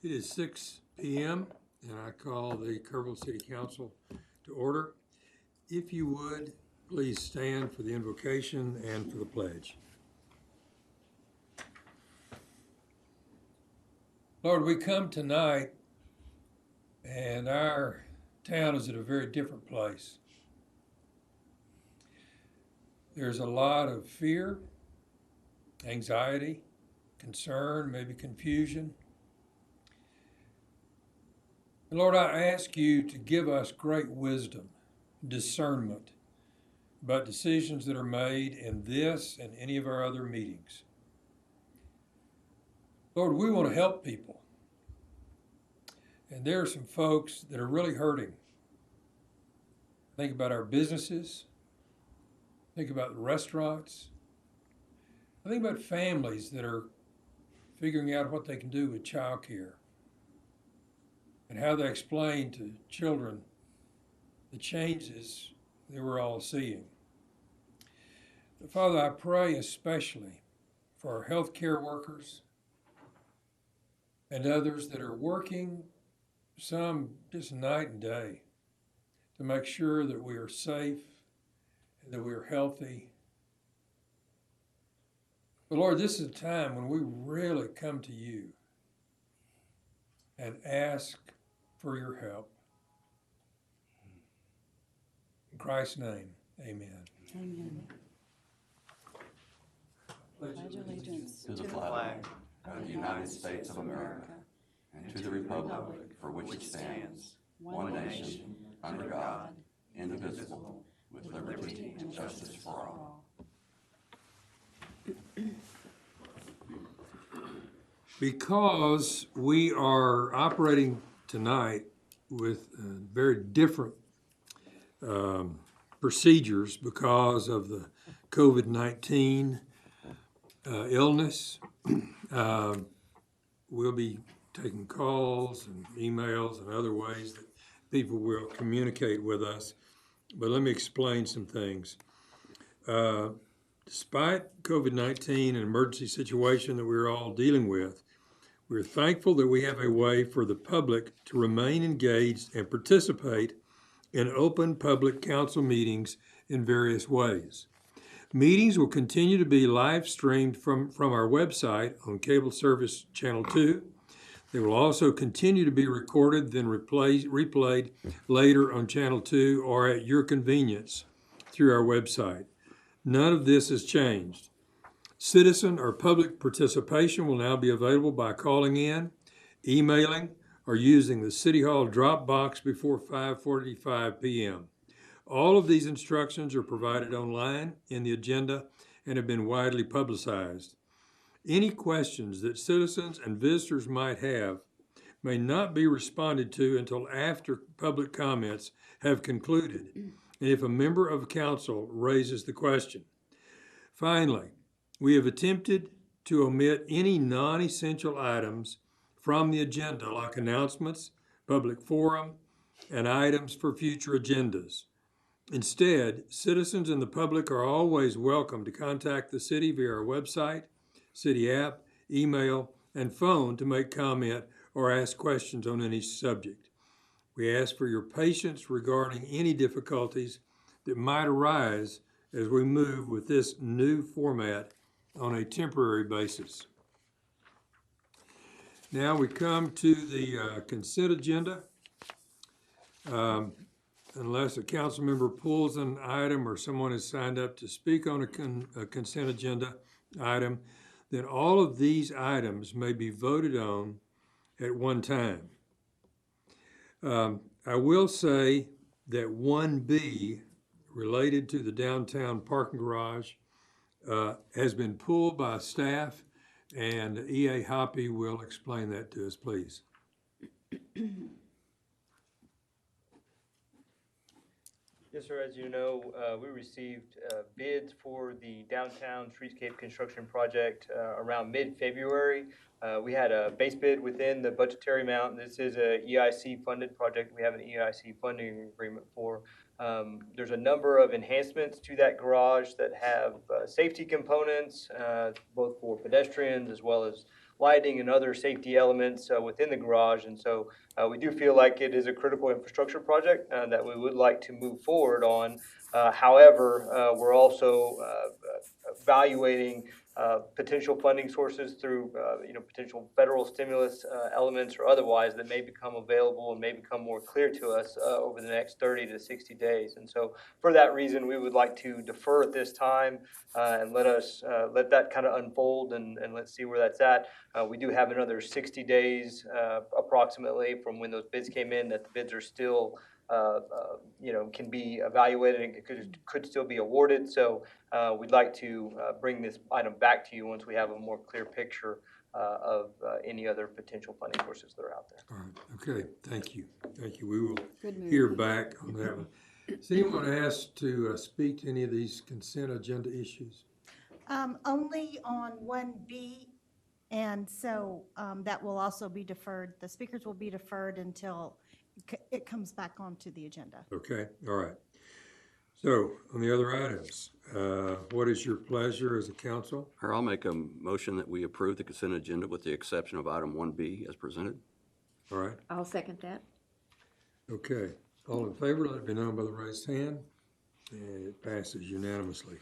It is 6 p.m. and I call the Kerrville City Council to order. If you would, please stand for the invocation and for the pledge. Lord, we come tonight and our town is at a very different place. There's a lot of fear, anxiety, concern, maybe confusion. And Lord, I ask you to give us great wisdom, discernment about decisions that are made in this and any of our other meetings. Lord, we want to help people. And there are some folks that are really hurting. Think about our businesses. Think about the restaurants. I think about families that are figuring out what they can do with childcare and how they explain to children the changes that we're all seeing. Father, I pray especially for our healthcare workers and others that are working, some just night and day, to make sure that we are safe and that we are healthy. But Lord, this is a time when we really come to you and ask for your help. In Christ's name, amen. Amen. Pledge allegiance to the flag of the United States of America and to the republic for which it stands, one nation, under God, indivisible, with liberty and justice for all. Because we are operating tonight with very different procedures because of the COVID-19 illness, we'll be taking calls and emails and other ways that people will communicate with us. But let me explain some things. Despite COVID-19, an emergency situation that we're all dealing with, we're thankful that we have a way for the public to remain engaged and participate in open public council meetings in various ways. Meetings will continue to be live streamed from our website on Cable Service Channel 2. They will also continue to be recorded, then replayed later on Channel 2 or at your convenience through our website. None of this has changed. Citizen or public participation will now be available by calling in, emailing, or using the City Hall drop box before 5:45 p.m. All of these instructions are provided online in the agenda and have been widely publicized. Any questions that citizens and visitors might have may not be responded to until after public comments have concluded, and if a member of council raises the question. Finally, we have attempted to omit any non-essential items from the agenda, like announcements, public forum, and items for future agendas. Instead, citizens and the public are always welcome to contact the city via our website, city app, email, and phone to make comment or ask questions on any subject. We ask for your patience regarding any difficulties that might arise as we move with this new format on a temporary basis. Now we come to the consent agenda. Unless a council member pulls an item or someone has signed up to speak on a consent agenda item, then all of these items may be voted on at one time. I will say that 1B, related to the downtown parking garage, has been pulled by staff, and E.A. Hoppy will explain that to us, please. Yes, sir. As you know, we received bids for the downtown streetscape construction project around mid-February. We had a base bid within the budgetary amount. This is a EIC funded project. We have an EIC funding agreement for. There's a number of enhancements to that garage that have safety components, both for pedestrians as well as lighting and other safety elements within the garage. And so we do feel like it is a critical infrastructure project that we would like to move forward on. However, we're also evaluating potential funding sources through potential federal stimulus elements or otherwise that may become available and may become more clear to us over the next 30 to 60 days. And so for that reason, we would like to defer at this time and let that kind of unfold and let's see where that's at. We do have another 60 days approximately from when those bids came in that the bids are still can be evaluated and could still be awarded. So we'd like to bring this item back to you once we have a more clear picture of any other potential funding sources that are out there. All right, okay, thank you. Thank you. We will Good move. hear back on that one. Does anyone ask to speak to any of these consent agenda issues? Only on 1B, and so that will also be deferred. The speakers will be deferred until it comes back onto the agenda. Okay, all right. So, on the other items, what is your pleasure as a council? Mayor, I'll make a motion that we approve the consent agenda with the exception of item 1B as presented. All right, I'll second that. okay. All in favor, let it be known by the raised hand. And it passes unanimously.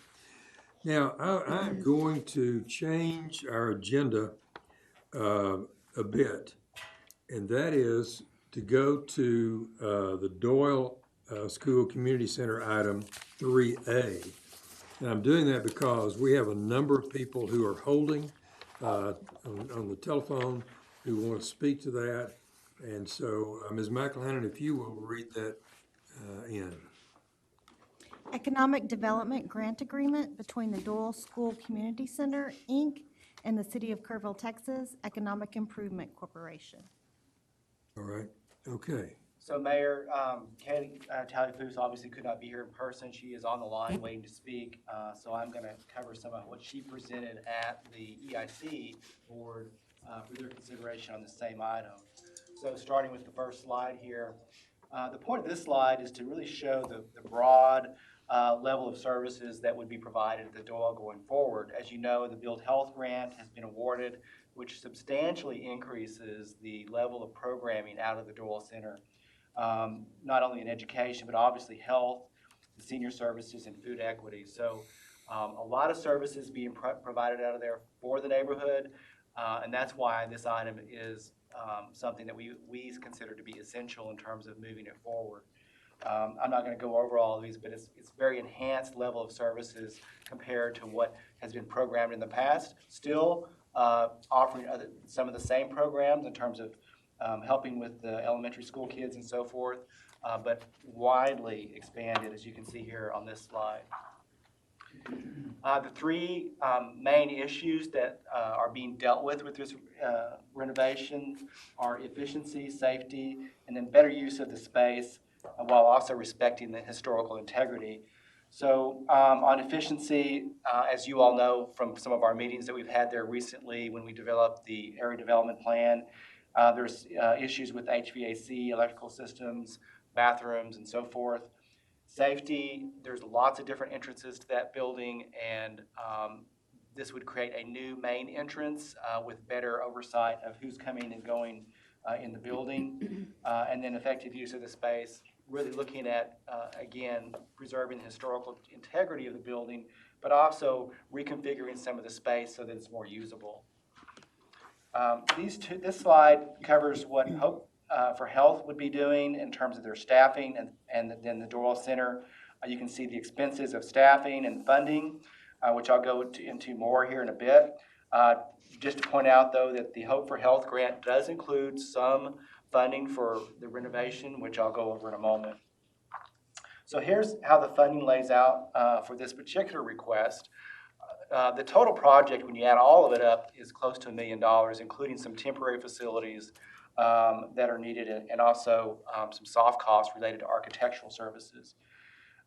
Now, I'm going to change our agenda a bit, and that is to go to the Doyle School Community Center item 3A. And I'm doing that because we have a number of people who are holding on the telephone who want to speak to that. And so, Ms. McElhannon, if you will read that in. Economic Development Grant Agreement between the Doyle School Community Center, Inc., and the City of Kerrville, Texas Economic Improvement Corporation. All right, okay. So Mayor, Katie Talley-Foos obviously could not be here in person. She is on the line waiting to speak. So I'm going to cover some of what she presented at the EIC board for their consideration on the same item. So starting with the first slide here, the point of this slide is to really show the broad level of services that would be provided at the Doyle going forward. As you know, the Build Health Grant has been awarded, which substantially increases the level of programming out of the Doyle Center. Not only in education, but obviously health, the senior services, and food equity. So a lot of services being provided out of there for the neighborhood, and that's why this item is something that we consider to be essential in terms of moving it forward. I'm not going to go over all of these, but it's very enhanced level of services compared to what has been programmed in the past. Still offering some of the same programs in terms of helping with the elementary school kids and so forth, but widely expanded, as you can see here on this slide. The three main issues that are being dealt with this renovation are efficiency, safety, and then better use of the space while also respecting the historical integrity. So on efficiency, as you all know from some of our meetings that we've had there recently when we developed the area development plan, there's issues with HVAC, electrical systems, bathrooms, and so forth. Safety, there's lots of different entrances to that building, and this would create a new main entrance with better oversight of who's coming and going in the building, and then effective use of the space, really looking at, again, preserving the historical integrity of the building, but also reconfiguring some of the space so that it's more usable. This slide covers what Hope for Health would be doing in terms of their staffing and then the Doyle Center. You can see the expenses of staffing and funding, which I'll go into more here in a bit. Just to point out, though, that the Hope for Health grant does include some funding for the renovation, which I'll go over in a moment. So here's how the funding lays out for this particular request. The total project, when you add all of it up, is close to $1 million, including some temporary facilities that are needed and also some soft costs related to architectural services.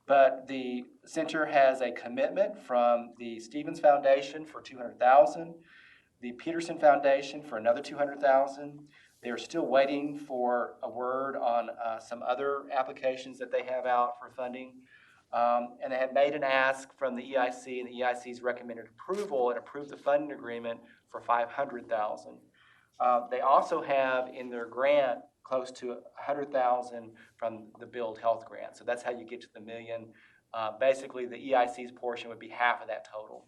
But the center has a commitment from the Stevens Foundation for $200,000, the Peterson Foundation for another $200,000. They are still waiting for a word on some other applications that they have out for funding. And they have made an ask from the EIC, and the EIC's recommended approval and approved the funding agreement for $500,000. They also have in their grant close to $100,000 from the Build Health grant. So that's how you get to the million. Basically, the EIC's portion would be half of that total.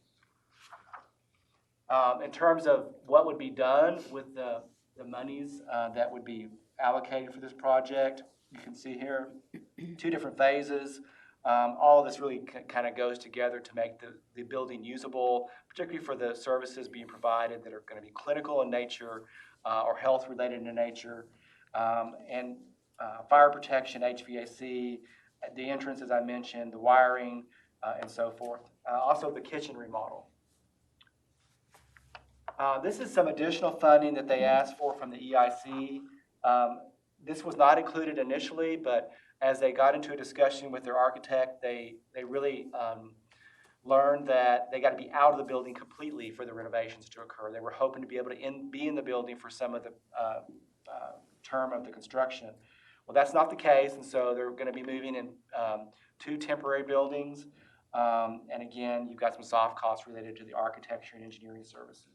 In terms of what would be done with the monies that would be allocated for this project, you can see here 2 different phases. All of this really kind of goes together to make the building usable, particularly for the services being provided that are going to be clinical in nature or health related in nature, and fire protection, HVAC, the entrance, as I mentioned, the wiring, and so forth. Also the kitchen remodel. This is some additional funding that they asked for from the EIC. This was not included initially, but as they got into a discussion with their architect, they really learned that they got to be out of the building completely for the renovations to occur. They were hoping to be able to be in the building for some of the term of the construction. Well, that's not the case, and so they're going to be moving in 2 temporary buildings. And again, you've got some soft costs related to the architecture and engineering services.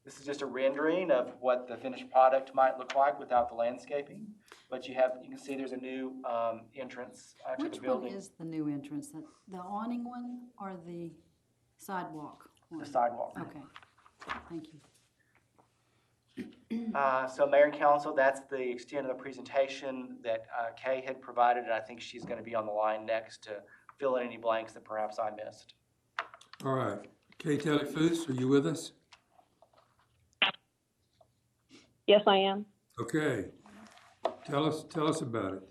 This is just a rendering of what the finished product might look like without the landscaping. But you can see there's a new entrance to Which the building. one is the new entrance? The awning one or the sidewalk one? The sidewalk. Okay, thank you. So Mayor and Council, that's the extent of the presentation that Kay had provided, and I think she's going to be on the line next to fill in any blanks that perhaps I missed. All right. Kay Talifous, are you with us? Yes, I am. Okay. Tell us about it.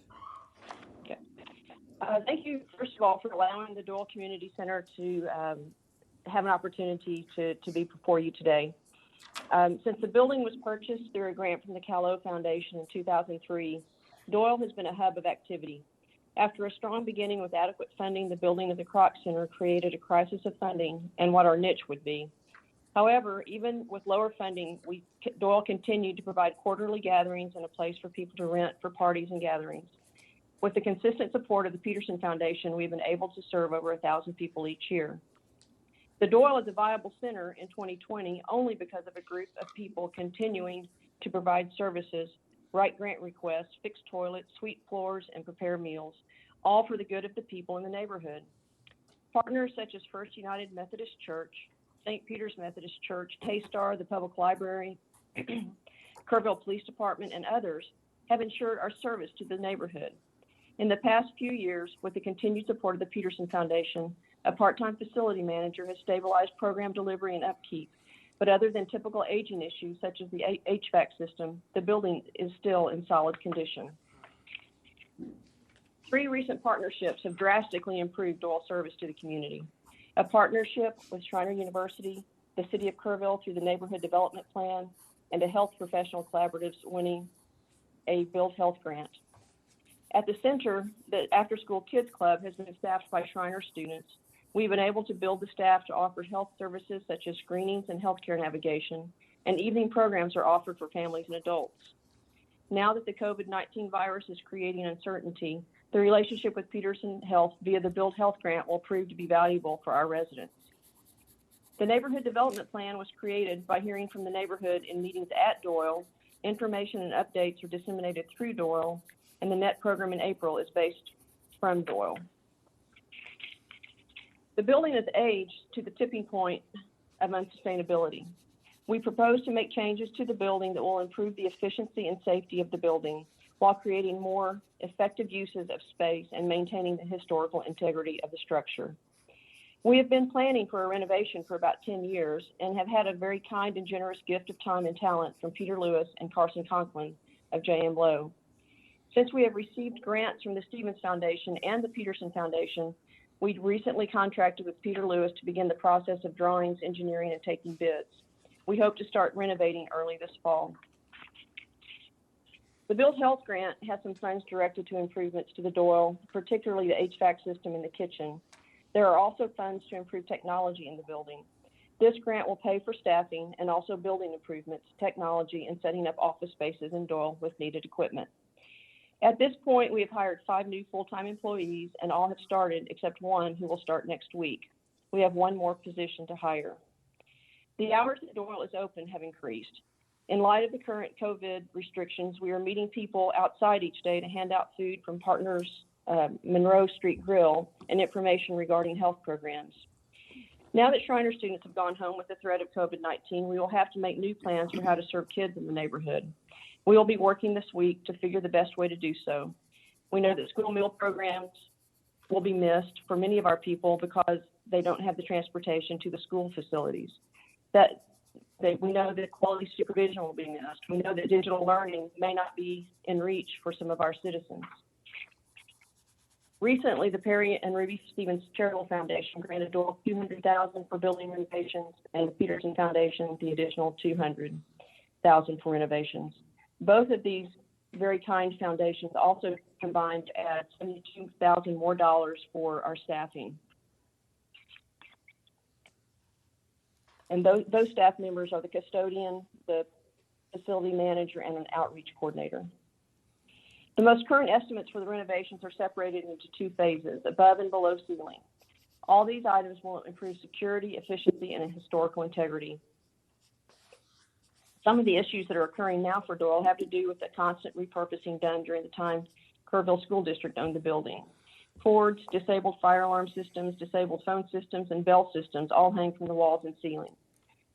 Okay. Thank you, first of all, for allowing the Doyle Community Center to have an opportunity to be before you today. Since the building was purchased through a grant from the Cal-O Foundation in 2003, Doyle has been a hub of activity. After a strong beginning with adequate funding, the building of the Kroc Center created a crisis of funding and what our niche would be. However, even with lower funding, Doyle continued to provide quarterly gatherings and a place for people to rent for parties and gatherings. With the consistent support of the Peterson Foundation, we've been able to serve over 1,000 people each year. The Doyle is a viable center in 2020 only because of a group of people continuing to provide services, write grant requests, fix toilets, sweep floors, and prepare meals, all for the good of the people in the neighborhood. Partners such as First United Methodist Church, St. Peter's Methodist Church, K-Star, the Public Library, Kerrville Police Department, and others have ensured our service to the neighborhood. In the past few years, with the continued support of the Peterson Foundation, a part-time facility manager has stabilized program delivery and upkeep. But other than typical aging issues such as the HVAC system, the building is still in solid condition. 3 recent partnerships have drastically improved Doyle service to the community. A partnership with Schreiner University, the City of Kerrville through the Neighborhood Development Plan, and a health professional collaboratives winning a Build Health grant. At the center, the After School Kids Club has been staffed by Schreiner students. We've been able to build the staff to offer health services such as screenings and healthcare navigation, and evening programs are offered for families and adults. Now that the COVID-19 virus is creating uncertainty, the relationship with Peterson Health via the Build Health grant will prove to be valuable for our residents. The Neighborhood Development Plan was created by hearing from the neighborhood in meetings at Doyle. Information and updates are disseminated through Doyle, and the NET program in April is based from Doyle. The building has aged to the tipping point of unsustainability. We propose to make changes to the building that will improve the efficiency and safety of the building while creating more effective uses of space and maintaining the historical integrity of the structure. We have been planning for a renovation for about 10 years and have had a very kind and generous gift of time and talent from Peter Lewis and Carson Conklin of J.M. Lowe. Since we have received grants from the Stevens Foundation and the Peterson Foundation, we recently contracted with Peter Lewis to begin the process of drawings, engineering, and taking bids. We hope to start renovating early this fall. The Build Health grant has some funds directed to improvements to the Doyle, particularly the HVAC system in the kitchen. There are also funds to improve technology in the building. This grant will pay for staffing and also building improvements, technology, and setting up office spaces in Doyle with needed equipment. At this point, we have hired 5 new full-time employees, and all have started except one who will start next week. We have 1 more position to hire. The hours that Doyle is open have increased. In light of the current COVID restrictions, we are meeting people outside each day to hand out food from Partners Monroe Street Grill and information regarding health programs. Now that Schreiner students have gone home with the threat of COVID-19, we will have to make new plans for how to serve kids in the neighborhood. We will be working this week to figure the best way to do so. We know that school meal programs will be missed for many of our people because they don't have the transportation to the school facilities. We know that quality supervision will be missed. We know that digital learning may not be in reach for some of our citizens. Recently, the Perry and Ruby Stevens Charitable Foundation granted Doyle $200,000 for building renovations, and the Peterson Foundation the additional $200,000 for renovations. Both of these very kind foundations also combined to add $72,000 more for our staffing. And those staff members are the custodian, the facility manager, and an outreach coordinator. The most current estimates for the renovations are separated into two phases, above and below ceiling. All these items will improve security, efficiency, and historical integrity. Some of the issues that are occurring now for Doyle have to do with the constant repurposing done during the time Kerrville School District owned the building. Cords, disabled fire alarm systems, disabled phone systems, and bell systems all hang from the walls and ceiling.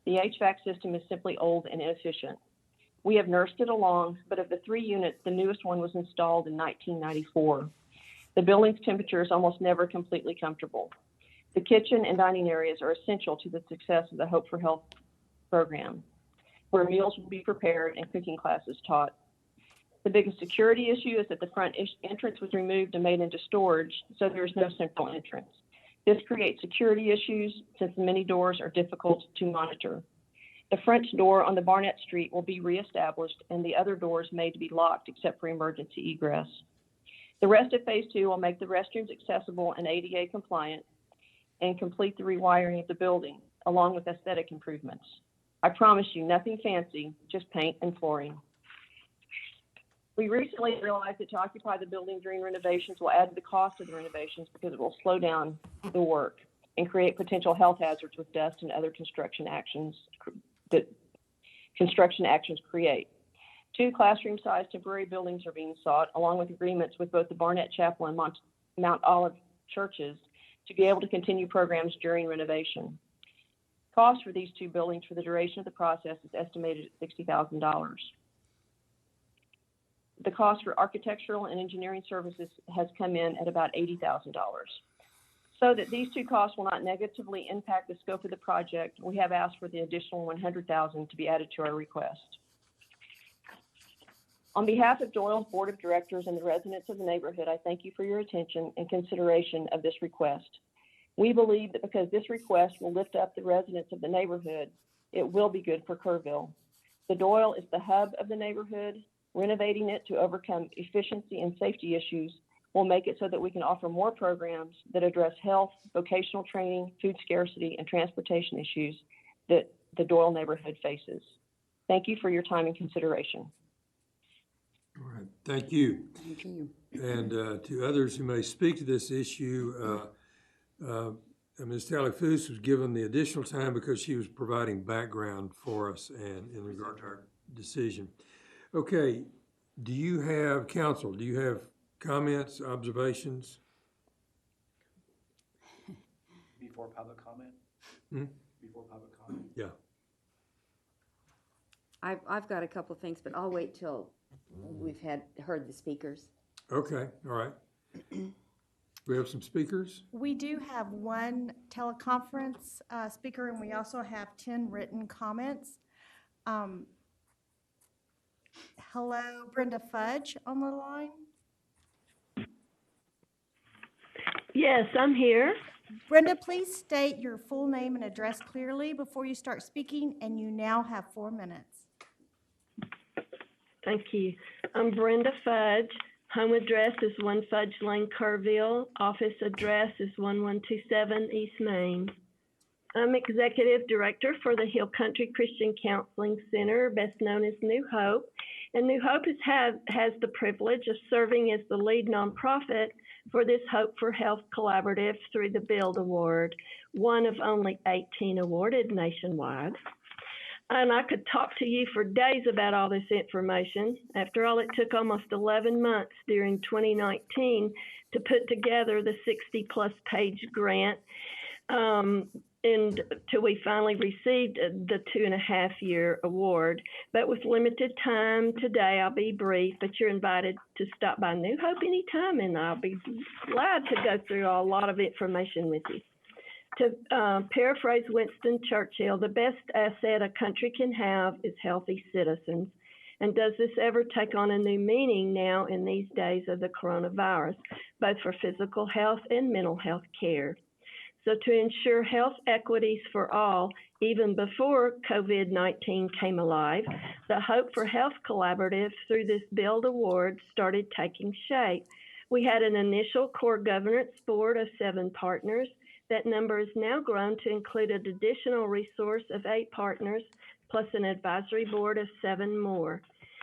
The HVAC system is simply old and inefficient. We have nursed it along, but of the 3 units, the newest one was installed in 1994. The building's temperature is almost never completely comfortable. The kitchen and dining areas are essential to the success of the Hope for Health program, where meals will be prepared and cooking classes taught. The biggest security issue is that the front entrance was removed and made into storage, so there is no central entrance. This creates security issues since many doors are difficult to monitor. The front door on the Barnett Street will be reestablished and the other doors made to be locked except for emergency egress. The rest of phase 2 will make the restrooms accessible and ADA compliant and complete the rewiring of the building, along with aesthetic improvements. I promise you, nothing fancy, just paint and flooring. We recently realized that to occupy the building during renovations will add to the cost of the renovations because it will slow down the work and create potential health hazards with dust and other construction actions that construction actions create. 2 classroom-sized temporary buildings are being sought, along with agreements with both the Barnett Chapel and Mount Olive churches to be able to continue programs during renovation. Cost for these 2 buildings for the duration of the process is estimated at $60,000. The cost for architectural and engineering services has come in at about $80,000. So that these 2 costs will not negatively impact the scope of the project, we have asked for the additional $100,000 to be added to our request. On behalf of Doyle's Board of Directors and the residents of the neighborhood, I thank you for your attention and consideration of this request. We believe that because this request will lift up the residents of the neighborhood, it will be good for Kerrville. The Doyle is the hub of the neighborhood. Renovating it to overcome efficiency and safety issues will make it so that we can offer more programs that address health, vocational training, food scarcity, and transportation issues that the Doyle neighborhood faces. Thank you for your time and consideration. All right, thank you. Thank you. And to others who may speak to this issue, Ms. Talifous was given the additional time because she was providing background for us and in regard to our decision. Okay, do you have, counsel, do you have comments, observations? Before public comment? Before public comment? Yeah. I've got a couple of things, but I'll wait till we've heard the speakers. Okay, all right. We have some speakers? We do have 1 teleconference speaker, and we also have 10 written comments. Hello, Brenda Fudge on the line. Yes, I'm here. Brenda, please state your full name and address clearly before you start speaking, and you now have 4 minutes. Thank you. I'm Brenda Fudge. Home address is 1 Fudge Lane, Kerrville. Office address is 1127 East Main. I'm Executive Director for the Hill Country Christian Counseling Center, best known as New Hope. And New Hope has the privilege of serving as the lead nonprofit for this Hope for Health Collaborative through the BUILD Award. one of only 18 awarded nationwide. And I could talk to you for days about all this information. After all, it took almost 11 months during 2019 to put together the 60-plus page grant, and till we finally received the 2.5-year award. But with limited time today, I'll be brief, but you're invited to stop by New Hope anytime, and I'll be glad to go through a lot of information with you. To paraphrase Winston Churchill, the best asset a country can have is healthy citizens. And does this ever take on a new meaning now in these days of the coronavirus, both for physical health and mental health care? So to ensure health equities for all, even before COVID-19 came alive, the Hope for Health Collaborative through this Build Award started taking shape. We had an initial core governance board of 7 partners. That number has now grown to include an additional resource of 8 partners, plus an advisory board of 7 more.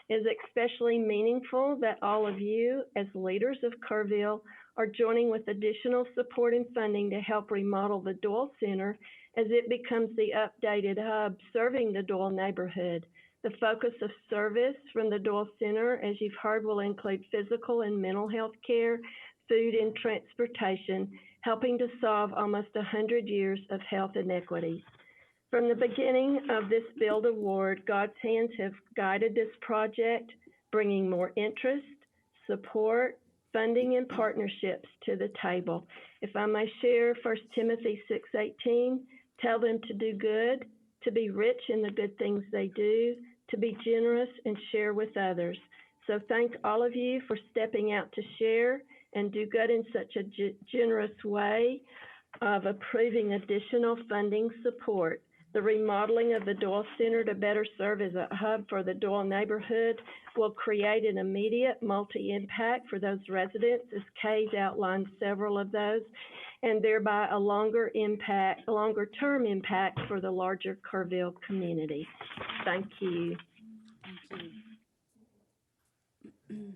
It is especially meaningful that all of you, as leaders of Kerrville, are joining with additional support and funding to help remodel the Doyle Center as it becomes the updated hub serving the Doyle neighborhood. The focus of service from the Doyle Center, as you've heard, will include physical and mental health care, food and transportation, helping to solve almost 100 years of health inequities. From the beginning of this Build Award, God's hands have guided this project, bringing more interest, support, funding, and partnerships to the table. If I may share 1 Timothy 6:18, tell them to do good, to be rich in the good things they do, to be generous and share with others. So thank all of you for stepping out to share and do good in such a generous way of approving additional funding support. The remodeling of the Doyle Center to better serve as a hub for the Doyle neighborhood will create an immediate multi-impact for those residents, as Kay's outlined several of those, and thereby a longer-term impact for the larger Kerrville community. Thank you. Thank you.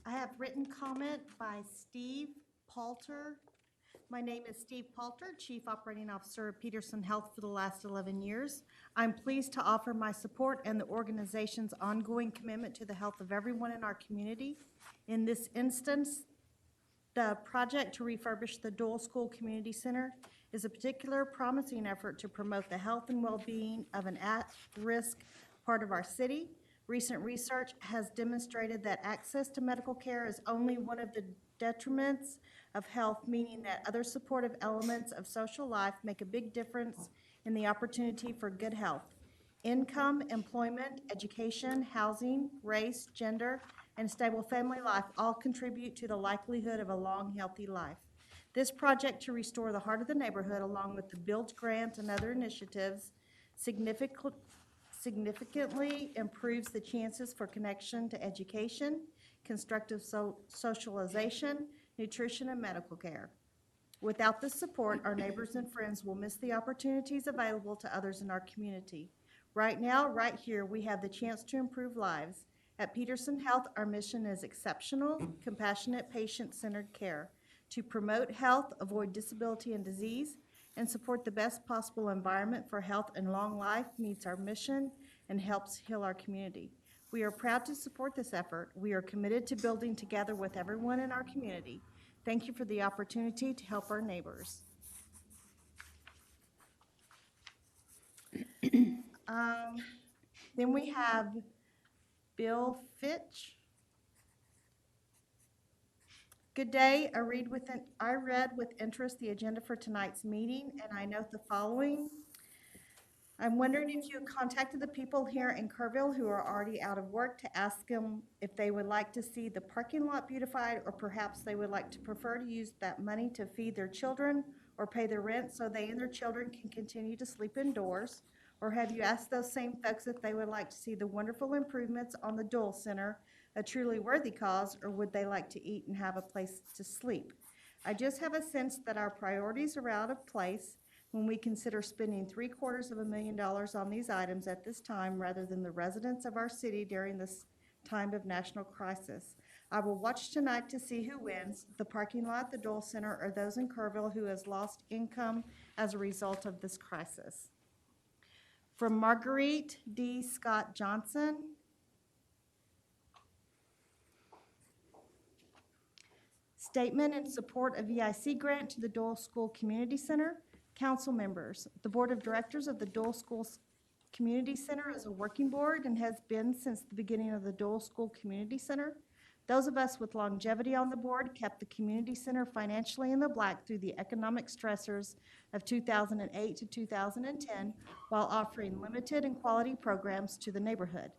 I have written comment by Steve Palter. My name is Steve Palter, Chief Operating Officer of Peterson Health for the last 11 years. I'm pleased to offer my support and the organization's ongoing commitment to the health of everyone in our community. In this instance, the project to refurbish the Doyle School Community Center is a particular promising effort to promote the health and well-being of an at-risk part of our city. Recent research has demonstrated that access to medical care is only one of the detriments of health, meaning that other supportive elements of social life make a big difference in the opportunity for good health. Income, employment, education, housing, race, gender, and stable family life all contribute to the likelihood of a long, healthy life. This project to restore the heart of the neighborhood, along with the Build Grant and other initiatives, significantly improves the chances for connection to education, constructive socialization, nutrition, and medical care. Without this support, our neighbors and friends will miss the opportunities available to others in our community. Right now, right here, we have the chance to improve lives. At Peterson Health, our mission is exceptional, compassionate, patient-centered care to promote health, avoid disability and disease, and support the best possible environment for health and long life meets our mission and helps heal our community. We are proud to support this effort. We are committed to building together with everyone in our community. Thank you for the opportunity to help our neighbors. Then we have Bill Fitch. Good day. I read with interest the agenda for tonight's meeting, and I note the following. I'm wondering if you contacted the people here in Kerrville who are already out of work to ask them if they would like to see the parking lot beautified, or perhaps they would like to prefer to use that money to feed their children or pay their rent so they and their children can continue to sleep indoors. Or have you asked those same folks if they would like to see the wonderful improvements on the Doyle Center, a truly worthy cause, or would they like to eat and have a place to sleep? I just have a sense that our priorities are out of place when we consider spending $750,000 on these items at this time rather than the residents of our city during this time of national crisis. I will watch tonight to see who wins, the parking lot, the Dole Center, or those in Kerrville who has lost income as a result of this crisis. From Marguerite D. Scott Johnson. Statement in support of EIC grant to the Dole School Community Center. Council members, the Board of Directors of the Dole Schools Community Center is a working board and has been since the beginning of the Dole School Community Center. Those of us with longevity on the board kept the community center financially in the black through the economic stressors of 2008 to 2010 while offering limited and quality programs to the neighborhood.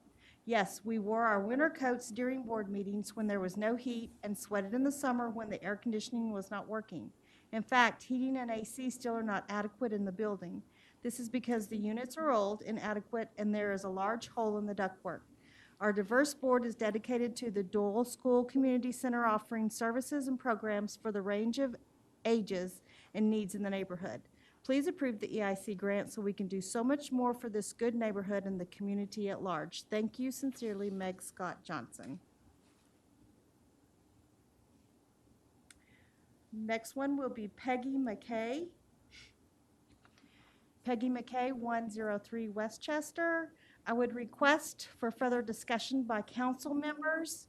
Yes, we wore our winter coats during board meetings when there was no heat and sweated in the summer when the air conditioning was not working. In fact, heating and AC still are not adequate in the building. This is because the units are old, inadequate, and there is a large hole in the ductwork. Our diverse board is dedicated to the Dole School Community Center offering services and programs for the range of ages and needs in the neighborhood. Please approve the EIC grant so we can do so much more for this good neighborhood and the community at large. Thank you sincerely, Meg Scott Johnson. Next one will be Peggy McKay. Peggy McKay, 103 Westchester. I would request for further discussion by council members,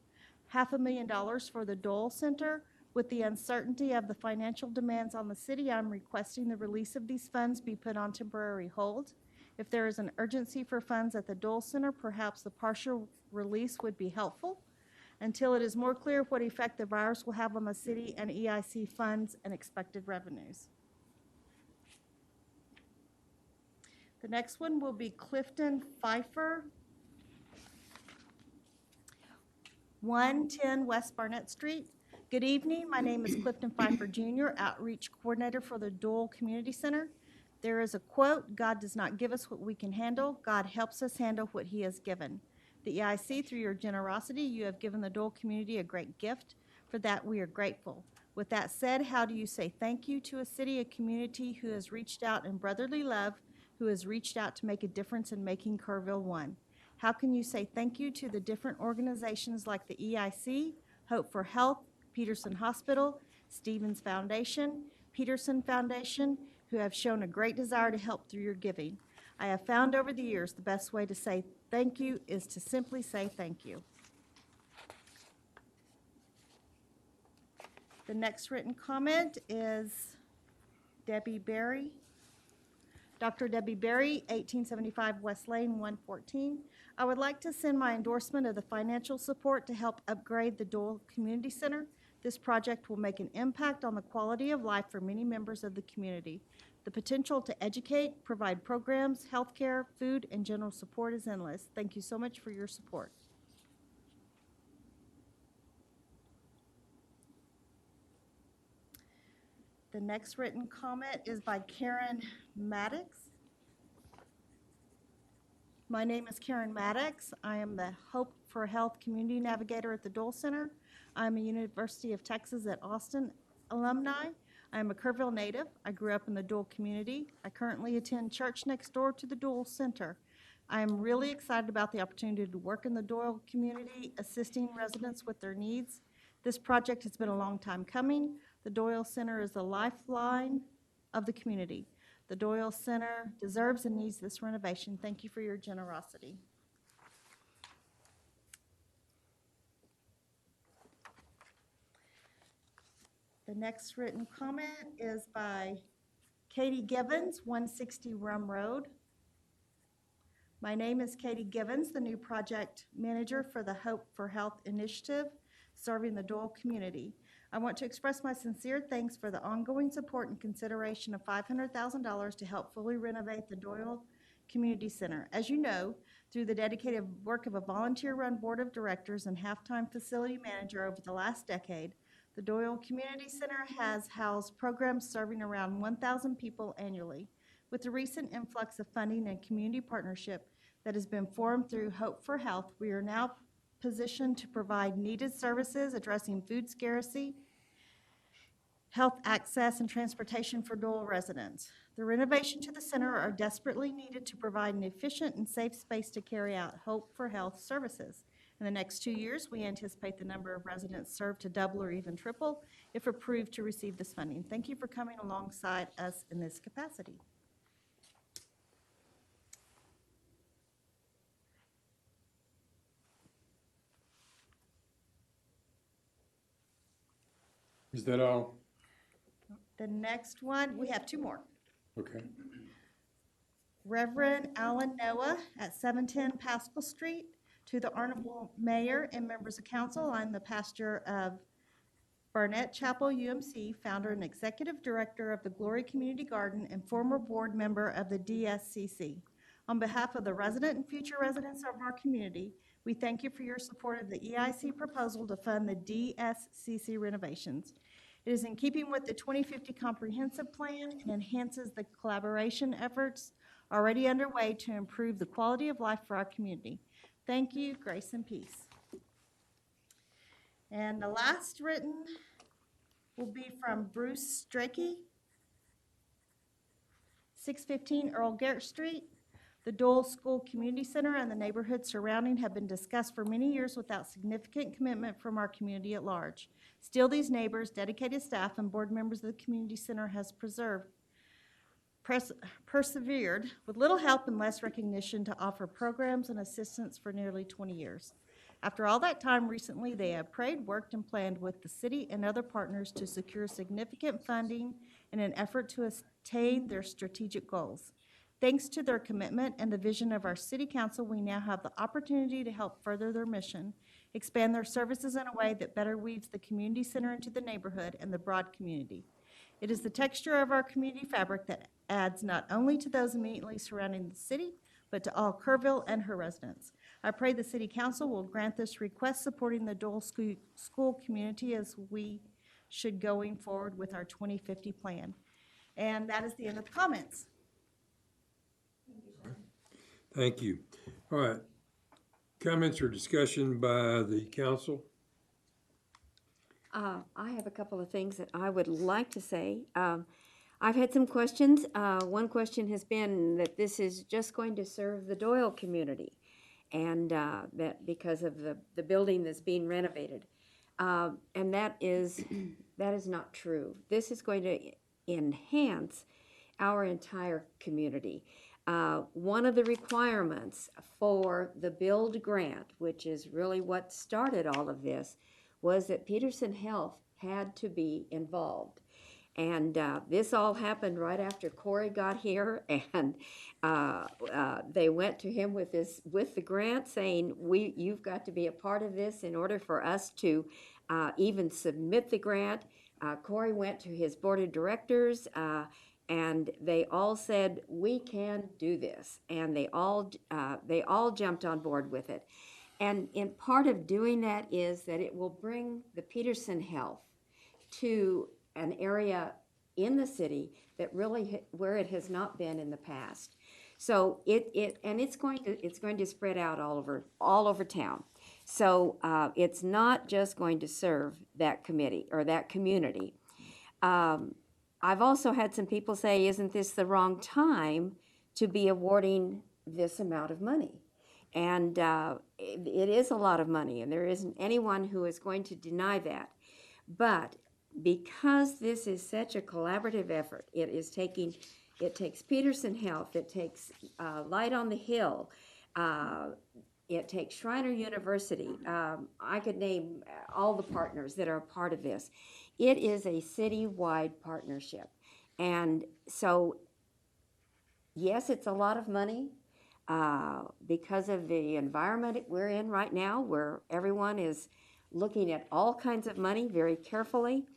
$500,000 for the Dole Center. With the uncertainty of the financial demands on the city, I'm requesting the release of these funds be put on temporary hold. If there is an urgency for funds at the Dole Center, perhaps the partial release would be helpful until it is more clear what effect the virus will have on the city and EIC funds and expected revenues. The next one will be Clifton Pfeiffer, 110 West Barnett Street. Good evening, my name is Clifton Pfeiffer Jr., Outreach Coordinator for the Dole Community Center. There is a quote, God does not give us what we can handle, God helps us handle what he has given. The EIC, through your generosity, you have given the Dole community a great gift. For that, we are grateful. With that said, how do you say thank you to a city, a community who has reached out in brotherly love, who has reached out to make a difference in making Kerrville one? How can you say thank you to the different organizations like the EIC, Hope for Health, Peterson Hospital, Stevens Foundation, Peterson Foundation, who have shown a great desire to help through your giving? I have found over the years the best way to say thank you is to simply say thank you. The next written comment is Debbie Berry. Dr. Debbie Berry, 1875 West Lane, 114. I would like to send my endorsement of the financial support to help upgrade the Dole Community Center. This project will make an impact on the quality of life for many members of the community. The potential to educate, provide programs, healthcare, food, and general support is endless. Thank you so much for your support. The next written comment is by Karen Maddox. My name is Karen Maddox. I am the Hope for Health Community Navigator at the Dole Center. I'm a University of Texas at Austin alumni. I am a Kerrville native. I grew up in the Dole community. I currently attend church next door to the Dole Center. I am really excited about the opportunity to work in the Dole community, assisting residents with their needs. This project has been a long time coming. The Dole Center is the lifeline of the community. The Dole Center deserves and needs this renovation. Thank you for your generosity. The next written comment is by Katie Givens, 160 Rum Road. My name is Katie Givens, the new project manager for the Hope for Health initiative, serving the Dole community. I want to express my sincere thanks for the ongoing support and consideration of $500,000 to help fully renovate the Dole Community Center. As you know, through the dedicated work of a volunteer-run board of directors and half-time facility manager over the last decade, the Dole Community Center has housed programs serving around 1,000 people annually. With the recent influx of funding and community partnership that has been formed through Hope for Health, we are now positioned to provide needed services addressing food scarcity, health access, and transportation for Dole residents. The renovation to the center are desperately needed to provide an efficient and safe space to carry out Hope for Health services. In the next 2 years, we anticipate the number of residents served to double or even triple if approved to receive this funding. Thank you for coming alongside us in this capacity. Is that all? The next one, we have 2 more. Okay. Reverend Alan Noah at 710 Pascal Street. To the Honorable Mayor and members of council, I'm the pastor of Barnett Chapel UMC, founder and executive director of the Glory Community Garden, and former board member of the DSCC. On behalf of the resident and future residents of our community, we thank you for your support of the EIC proposal to fund the DSCC renovations. It is in keeping with the 2050 Comprehensive Plan and enhances the collaboration efforts already underway to improve the quality of life for our community. Thank you, grace and peace. And the last written will be from Bruce Strakey, 615 Earl Garrett Street. The Dole School Community Center and the neighborhood surrounding have been discussed for many years without significant commitment from our community at large. Still, these neighbors, dedicated staff, and board members of the community center has persevered with little help and less recognition to offer programs and assistance for nearly 20 years. After all that time, recently they have prayed, worked, and planned with the city and other partners to secure significant funding in an effort to attain their strategic goals. Thanks to their commitment and the vision of our city council, we now have the opportunity to help further their mission, expand their services in a way that better weaves the community center into the neighborhood and the broad community. It is the texture of our community fabric that adds not only to those immediately surrounding the city, but to all Kerrville and her residents. I pray the city council will grant this request supporting the Dole School community as we should going forward with our 2050 plan. And that is the end of the comments. Thank you. All right. Comments or discussion by the council? I have a couple of things that I would like to say. I've had some questions. One question has been that this is just going to serve the Doyle community, and that because of the building that's being renovated. And that is not true. This is going to enhance our entire community. One of the requirements for the BUILD grant, which is really what started all of this, was that Peterson Health had to be involved. And this all happened right after Corey got here, and they went to him with the grant, saying, you've got to be a part of this in order for us to even submit the grant. Corey went to his board of directors, and they all said, we can do this, and they all jumped on board with it. And part of doing that is that it will bring the Peterson Health to an area in the city that really where it has not been in the past. So it's going to spread out all over town. So it's not just going to serve that committee or that community. I've also had some people say, isn't this the wrong time to be awarding this amount of money? And it is a lot of money, and there isn't anyone who is going to deny that. But because this is such a collaborative effort, it takes Peterson Health, it takes Light on the Hill, it takes Schreiner University. I could name all the partners that are a part of this. It is a citywide partnership. And so, yes, it's a lot of money because of the environment we're in right now, where everyone is looking at all kinds of money very carefully.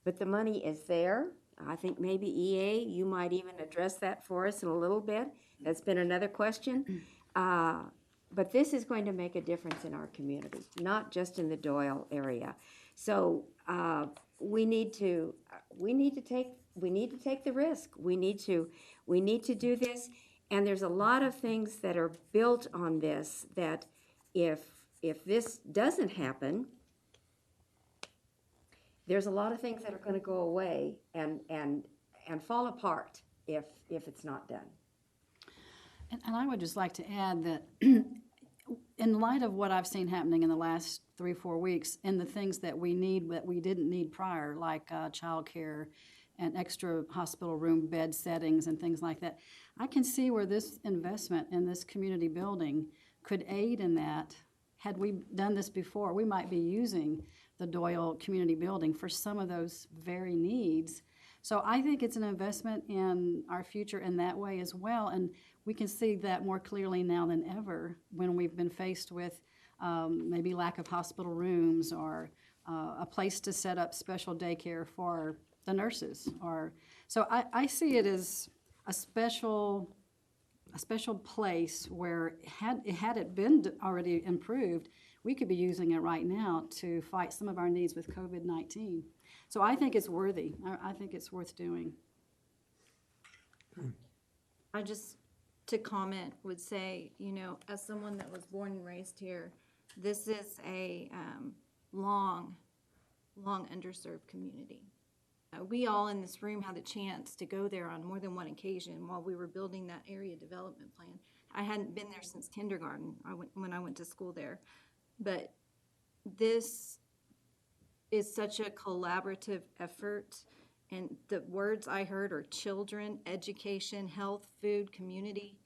But the money is there. I think maybe EA, you might even address that for us in a little bit. That's been another question. But this is going to make a difference in our community, not just in the Doyle area. So we need to take the risk. We need to do this. And there's a lot of things that are built on this that if this doesn't happen, there's a lot of things that are going to go away and fall apart if it's not done. And I would just like to add that in light of what I've seen happening in the last 3-4 weeks, and the things that we need that we didn't need prior, like childcare and extra hospital room bed settings and things like that, I can see where this investment in this community building could aid in that. Had we done this before, we might be using the Doyle Community Building for some of those very needs. So I think it's an investment in our future in that way as well, and we can see that more clearly now than ever when we've been faced with maybe lack of hospital rooms or a place to set up special daycare for the nurses. So I see it as a special place where had it been already improved, we could be using it right now to fight some of our needs with COVID-19. So I think it's worthy. I think it's worth doing. I just, to comment, would say, you know, as someone that was born and raised here, this is a long underserved community. We all in this room had the chance to go there on more than one occasion while we were building that area development plan. I hadn't been there since kindergarten when I went to school there. But this is such a collaborative effort, and the words I heard are children, education, health, food, community.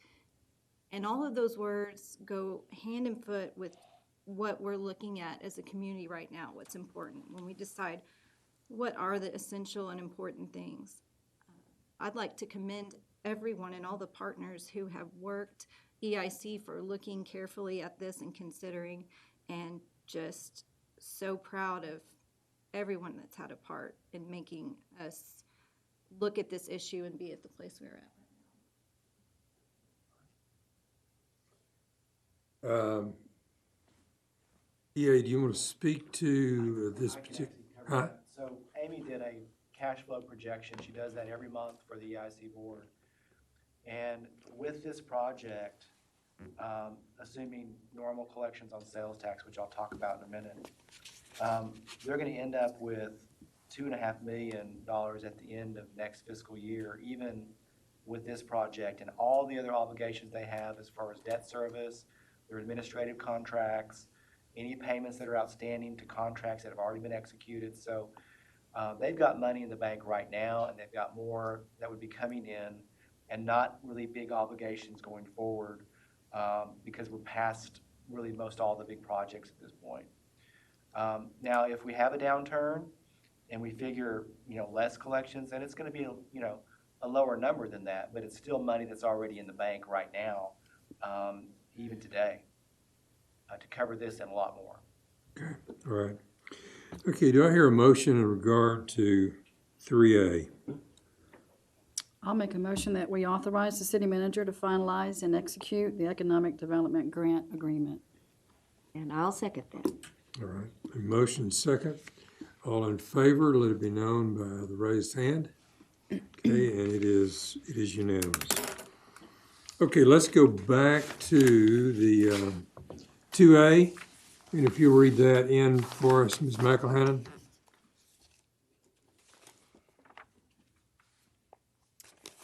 And all of those words go hand in foot with what we're looking at as a community right now, what's important when we decide what are the essential and important things. I'd like to commend everyone and all the partners who have worked EIC for looking carefully at this and considering, and just so proud of everyone that's had a part in making us look at this issue and be at the place we're at. EA, do you want to speak to this I can particular? actually cover that. So Amy did a cash flow projection. She does that every month for the EIC board. And with this project, assuming normal collections on sales tax, which I'll talk about in a minute, they're going to end up with $2.5 million at the end of next fiscal year, even with this project and all the other obligations they have as far as debt service, their administrative contracts, any payments that are outstanding to contracts that have already been executed. So they've got money in the bank right now, and they've got more that would be coming in, and not really big obligations going forward, because we're past really most all the big projects at this point. Now, if we have a downturn and we figure, less collections, then it's going to be, a lower number than that, but it's still money that's already in the bank right now, even today, to cover this and a lot more. Okay, all right. Okay, do I hear a motion in regard to 3A? I'll make a motion that we authorize the city manager to finalize and execute the economic development grant agreement. And I'll second that. All right, a motion second. All in favor, let it be known by the raised hand. Okay, and it is unanimous. Okay, let's go back to the 2A, and if you'll read that in for us, Ms. McElhannon.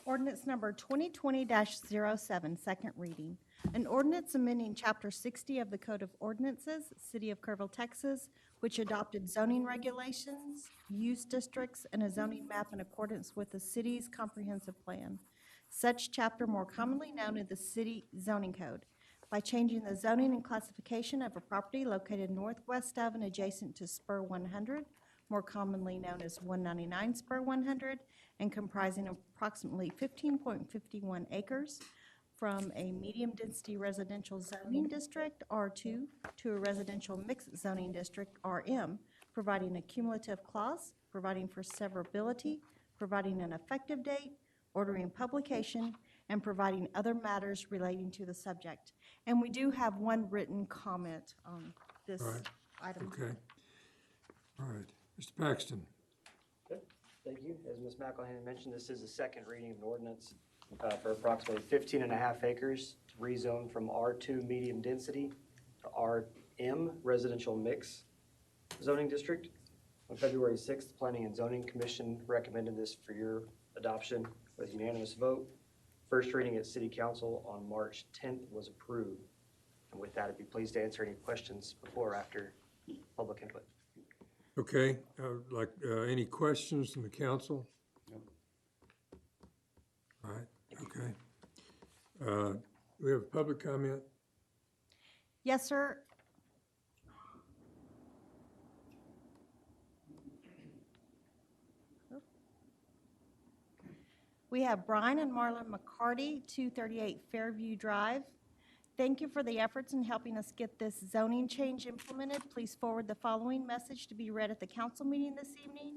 Ordinance number 2020-07, second reading. An ordinance amending Chapter 60 of the Code of Ordinances, City of Kerrville, Texas, which adopted zoning regulations, use districts, and a zoning map in accordance with the city's comprehensive plan. Such chapter more commonly known as the City Zoning Code, by changing the zoning and classification of a property located northwest of and adjacent to Spur 100, more commonly known as 199 Spur 100, and comprising approximately 15.51 acres, from a medium-density residential zoning district, R2, to a residential mixed zoning district, RM, providing a cumulative clause, providing for severability, providing an effective date, ordering publication, and providing other matters relating to the subject. And we do have one written comment on this All right. item. Okay. All right, Mr. Paxton. Thank you. As Ms. McElhannon mentioned, this is the second reading of an ordinance for approximately 15.5 acres to rezone from R2 medium density to RM residential mix zoning district. On February 6th, the Planning and Zoning Commission recommended this for your adoption with unanimous vote. First reading at City Council on March 10th was approved. And with that, I'd be pleased to answer any questions before or after public input. Okay, any questions from the council? All right, okay. We have public comment? Yes, sir. We have Brian and Marlon McCarty, 238 Fairview Drive. Thank you for the efforts in helping us get this zoning change implemented. Please forward the following message to be read at the council meeting this evening.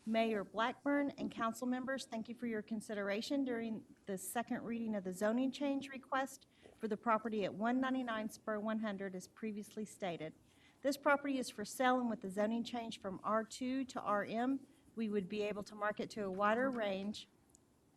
Mayor Blackburn and council members, thank you for your consideration during the second reading of the zoning change request for the property at 199 Spur 100 as previously stated. This property is for sale, and with the zoning change from R2 to RM, we would be able to market to a wider range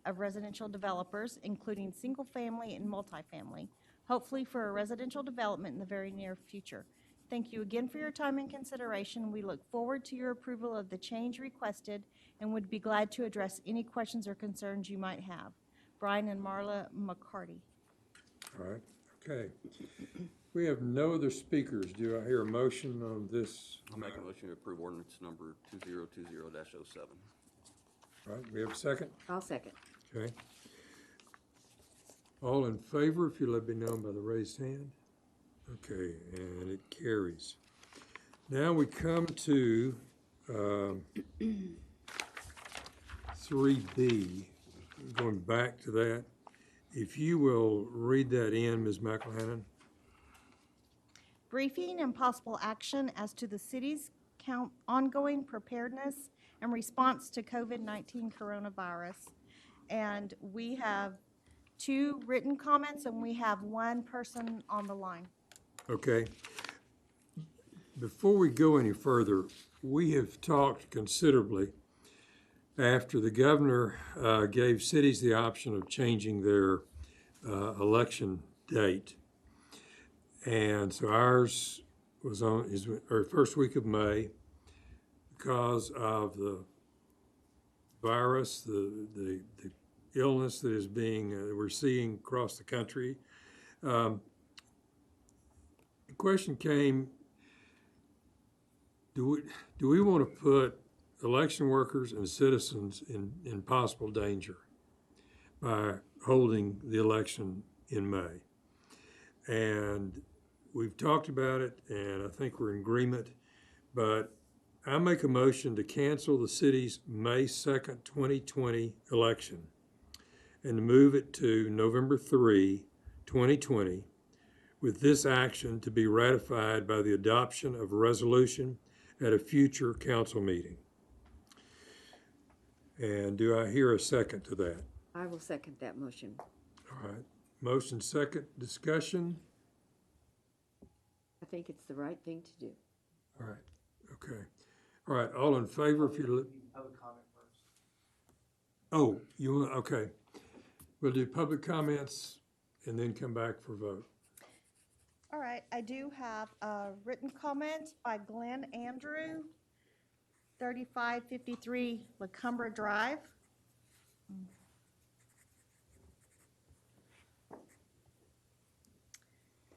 of residential developers, including single-family and multifamily, hopefully for a residential development in the very near future. Thank you again for your time and consideration. We look forward to your approval of the change requested and would be glad to address any questions or concerns you might have. Brian and Marla McCarty. All right, okay. We have no other speakers. Do I hear a motion on this? I'll make a motion to approve ordinance number 2020-07. All right, we have a second? I'll second. Okay. All in favor, if you let me know by the raised hand. Okay, and it carries. Now we come to 3B, going back to that. If you will read that in, Ms. McElhannon. Briefing and possible action as to the city's ongoing preparedness and response to COVID-19 coronavirus. And we have 2 written comments and we have 1 person on the line. Okay. Before we go any further, we have talked considerably after the governor gave cities the option of changing their election date. And so ours was on our first week of May because of the virus, the illness that is being we're seeing across the country. The question came, do we want to put election workers and citizens in possible danger by holding the election in May? And we've talked about it, and I think we're in agreement, but I make a motion to cancel the city's May 2nd, 2020 election and to move it to November 3, 2020, with this action to be ratified by the adoption of a resolution at a future council meeting. And do I hear a second to that? I will second that motion. All right. Motion second. Discussion? I think it's the right thing to do. All right. Okay. All right. All in favor, if you Public comment first. oh, you want, okay. We'll do public comments and then come back for vote. All right, I do have a written comment by Glenn Andrew, 3553 LaCumbra Drive.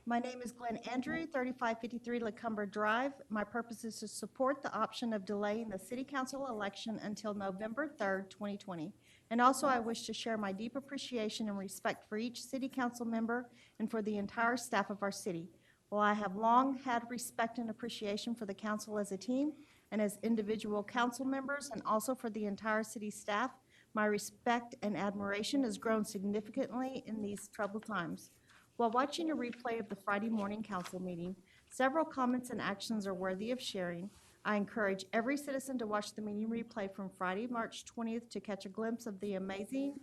My name is Glenn Andrew, 3553 LaCumbra Drive. My purpose is to support the option of delaying the city council election until November 3rd, 2020. And also I wish to share my deep appreciation and respect for each city council member and for the entire staff of our city. While I have long had respect and appreciation for the council as a team and as individual council members and also for the entire city staff, my respect and admiration has grown significantly in these troubled times. While watching a replay of the Friday morning council meeting, several comments and actions are worthy of sharing. I encourage every citizen to watch the meeting replay from Friday, March 20th to catch a glimpse of the amazing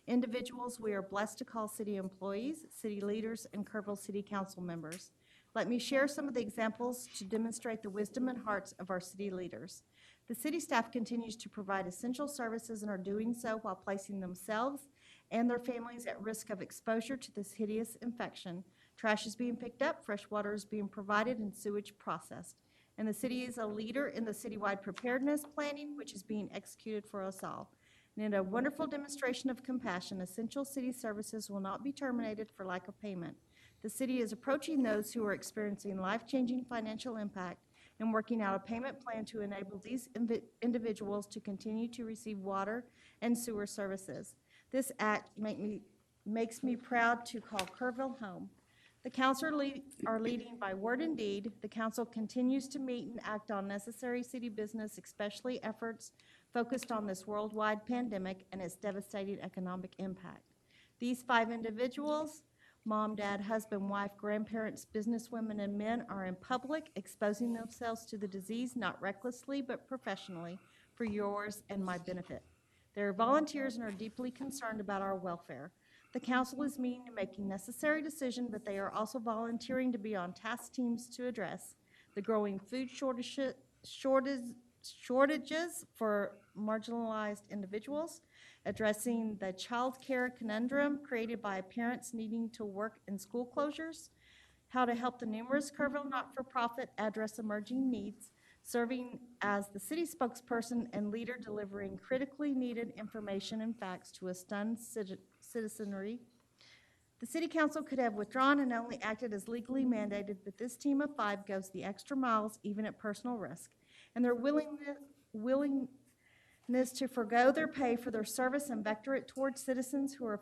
individuals we are blessed to call city employees, city leaders, and Kerrville City Council members. Let me share some of the examples to demonstrate the wisdom and hearts of our city leaders. The city staff continues to provide essential services and are doing so while placing themselves and their families at risk of exposure to this hideous infection. Trash is being picked up, fresh water is being provided, and sewage processed. And the city is a leader in the citywide preparedness planning, which is being executed for us all. And in a wonderful demonstration of compassion, essential city services will not be terminated for lack of payment. The city is approaching those who are experiencing life-changing financial impact and working out a payment plan to enable these individuals to continue to receive water and sewer services. This act makes me proud to call Kerrville home. The council are leading by word and deed. The council continues to meet and act on necessary city business, especially efforts focused on this worldwide pandemic and its devastating economic impact. These 5 individuals, mom, dad, husband, wife, grandparents, businesswomen, and men, are in public, exposing themselves to the disease, not recklessly but professionally, for yours and my benefit. They are volunteers and are deeply concerned about our welfare. The council is meeting and making necessary decisions, but they are also volunteering to be on task teams to address the growing food shortages for marginalized individuals, addressing the child care conundrum created by parents needing to work in school closures, how to help the numerous Kerrville not-for-profit address emerging needs, serving as the city spokesperson and leader delivering critically needed information and facts to a stunned citizenry. The city council could have withdrawn and only acted as legally mandated, but this team of 5 goes the extra miles, even at personal risk, and their willingness to forgo their pay for their service and vector it towards citizens who are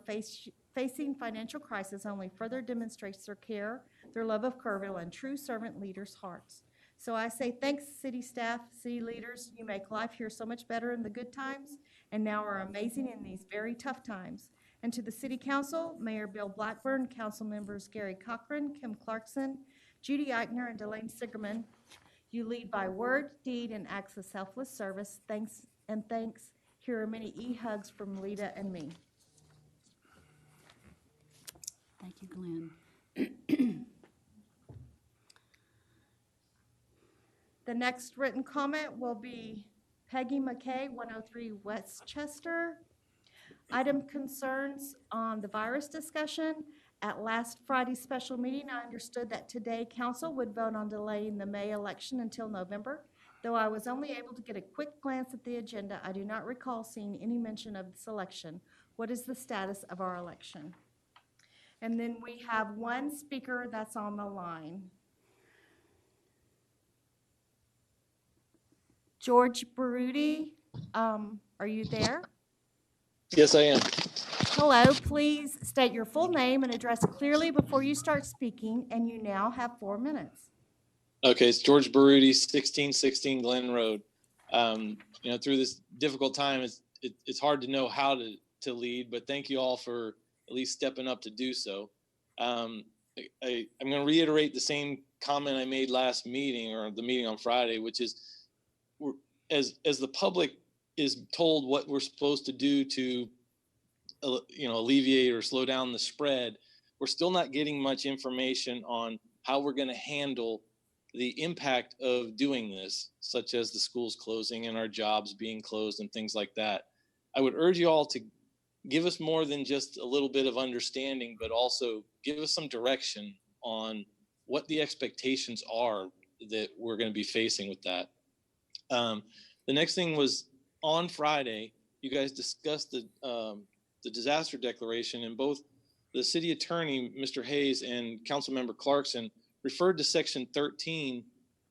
facing financial crisis only further demonstrates their care, their love of Kerrville, and true servant leaders' hearts. So I say thanks, city staff, city leaders. You make life here so much better in the good times, and now are amazing in these very tough times. And to the city council, Mayor Bill Blackburn, council members Gary Cochran, Kim Clarkson, Judy Eichner, and Delane Sigerman, you lead by word, deed, and acts of selfless service. Thanks and thanks. Here are many e-hugs from Lita and me. Thank you, Glenn. The next written comment will be Peggy McKay, 103 Westchester. Item concerns on the virus discussion. At last Friday's special meeting, I understood that today council would vote on delaying the May election until November. Though I was only able to get a quick glance at the agenda, I do not recall seeing any mention of this election. What is the status of our election? And then we have one speaker that's on the line. George Baruti, are you there? Yes, I am. Hello, please state your full name and address clearly before you start speaking, and you now have 4 minutes. Okay, it's George Baruti, 1616 Glen Road. Through this difficult time, it's hard to know how to lead, but thank you all for at least stepping up to do so. I'm going to reiterate the same comment I made last meeting, or the meeting on Friday, which is as the public is told what we're supposed to do to alleviate or slow down the spread, we're still not getting much information on how we're going to handle the impact of doing this, such as the schools closing and our jobs being closed and things like that. I would urge you all to give us more than just a little bit of understanding, but also give us some direction on what the expectations are that we're going to be facing with that. The next thing was, on Friday, you guys discussed the disaster declaration, and both the city attorney, Mr. Hayes, and Councilmember Clarkson referred to Section 13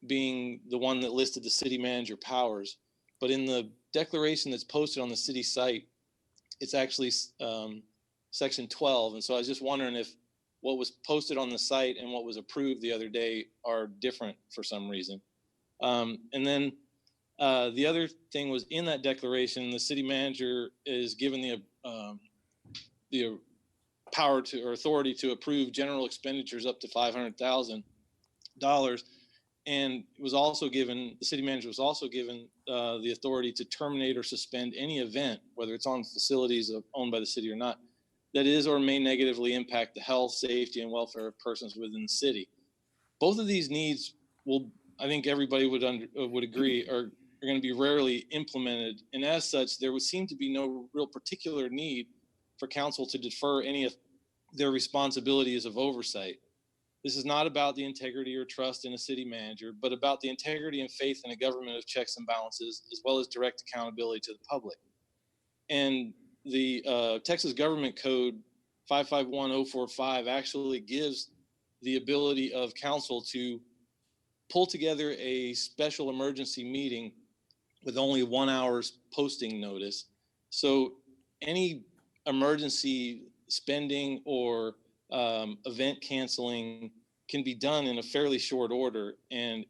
being the one that listed the city manager powers. But in the declaration that's posted on the city site, it's actually Section 12. And so I was just wondering if what was posted on the site and what was approved the other day are different for some reason. And then the other thing was, in that declaration, the city manager is given the power to, or authority to, approve general expenditures up to $500,000, and was also given, the city manager was also given the authority to terminate or suspend any event, whether it's on facilities owned by the city or not, that is or may negatively impact the health, safety, and welfare of persons within the city. Both of these needs will, I think everybody would agree, are going to be rarely implemented. And as such, there would seem to be no real particular need for council to defer any of their responsibilities of oversight. This is not about the integrity or trust in a city manager, but about the integrity and faith in a government of checks and balances, as well as direct accountability to the public. And the Texas Government Code 551045 actually gives the ability of council to pull together a special emergency meeting with only 1 hour's posting notice. So any emergency spending or event canceling can be done in a fairly short order and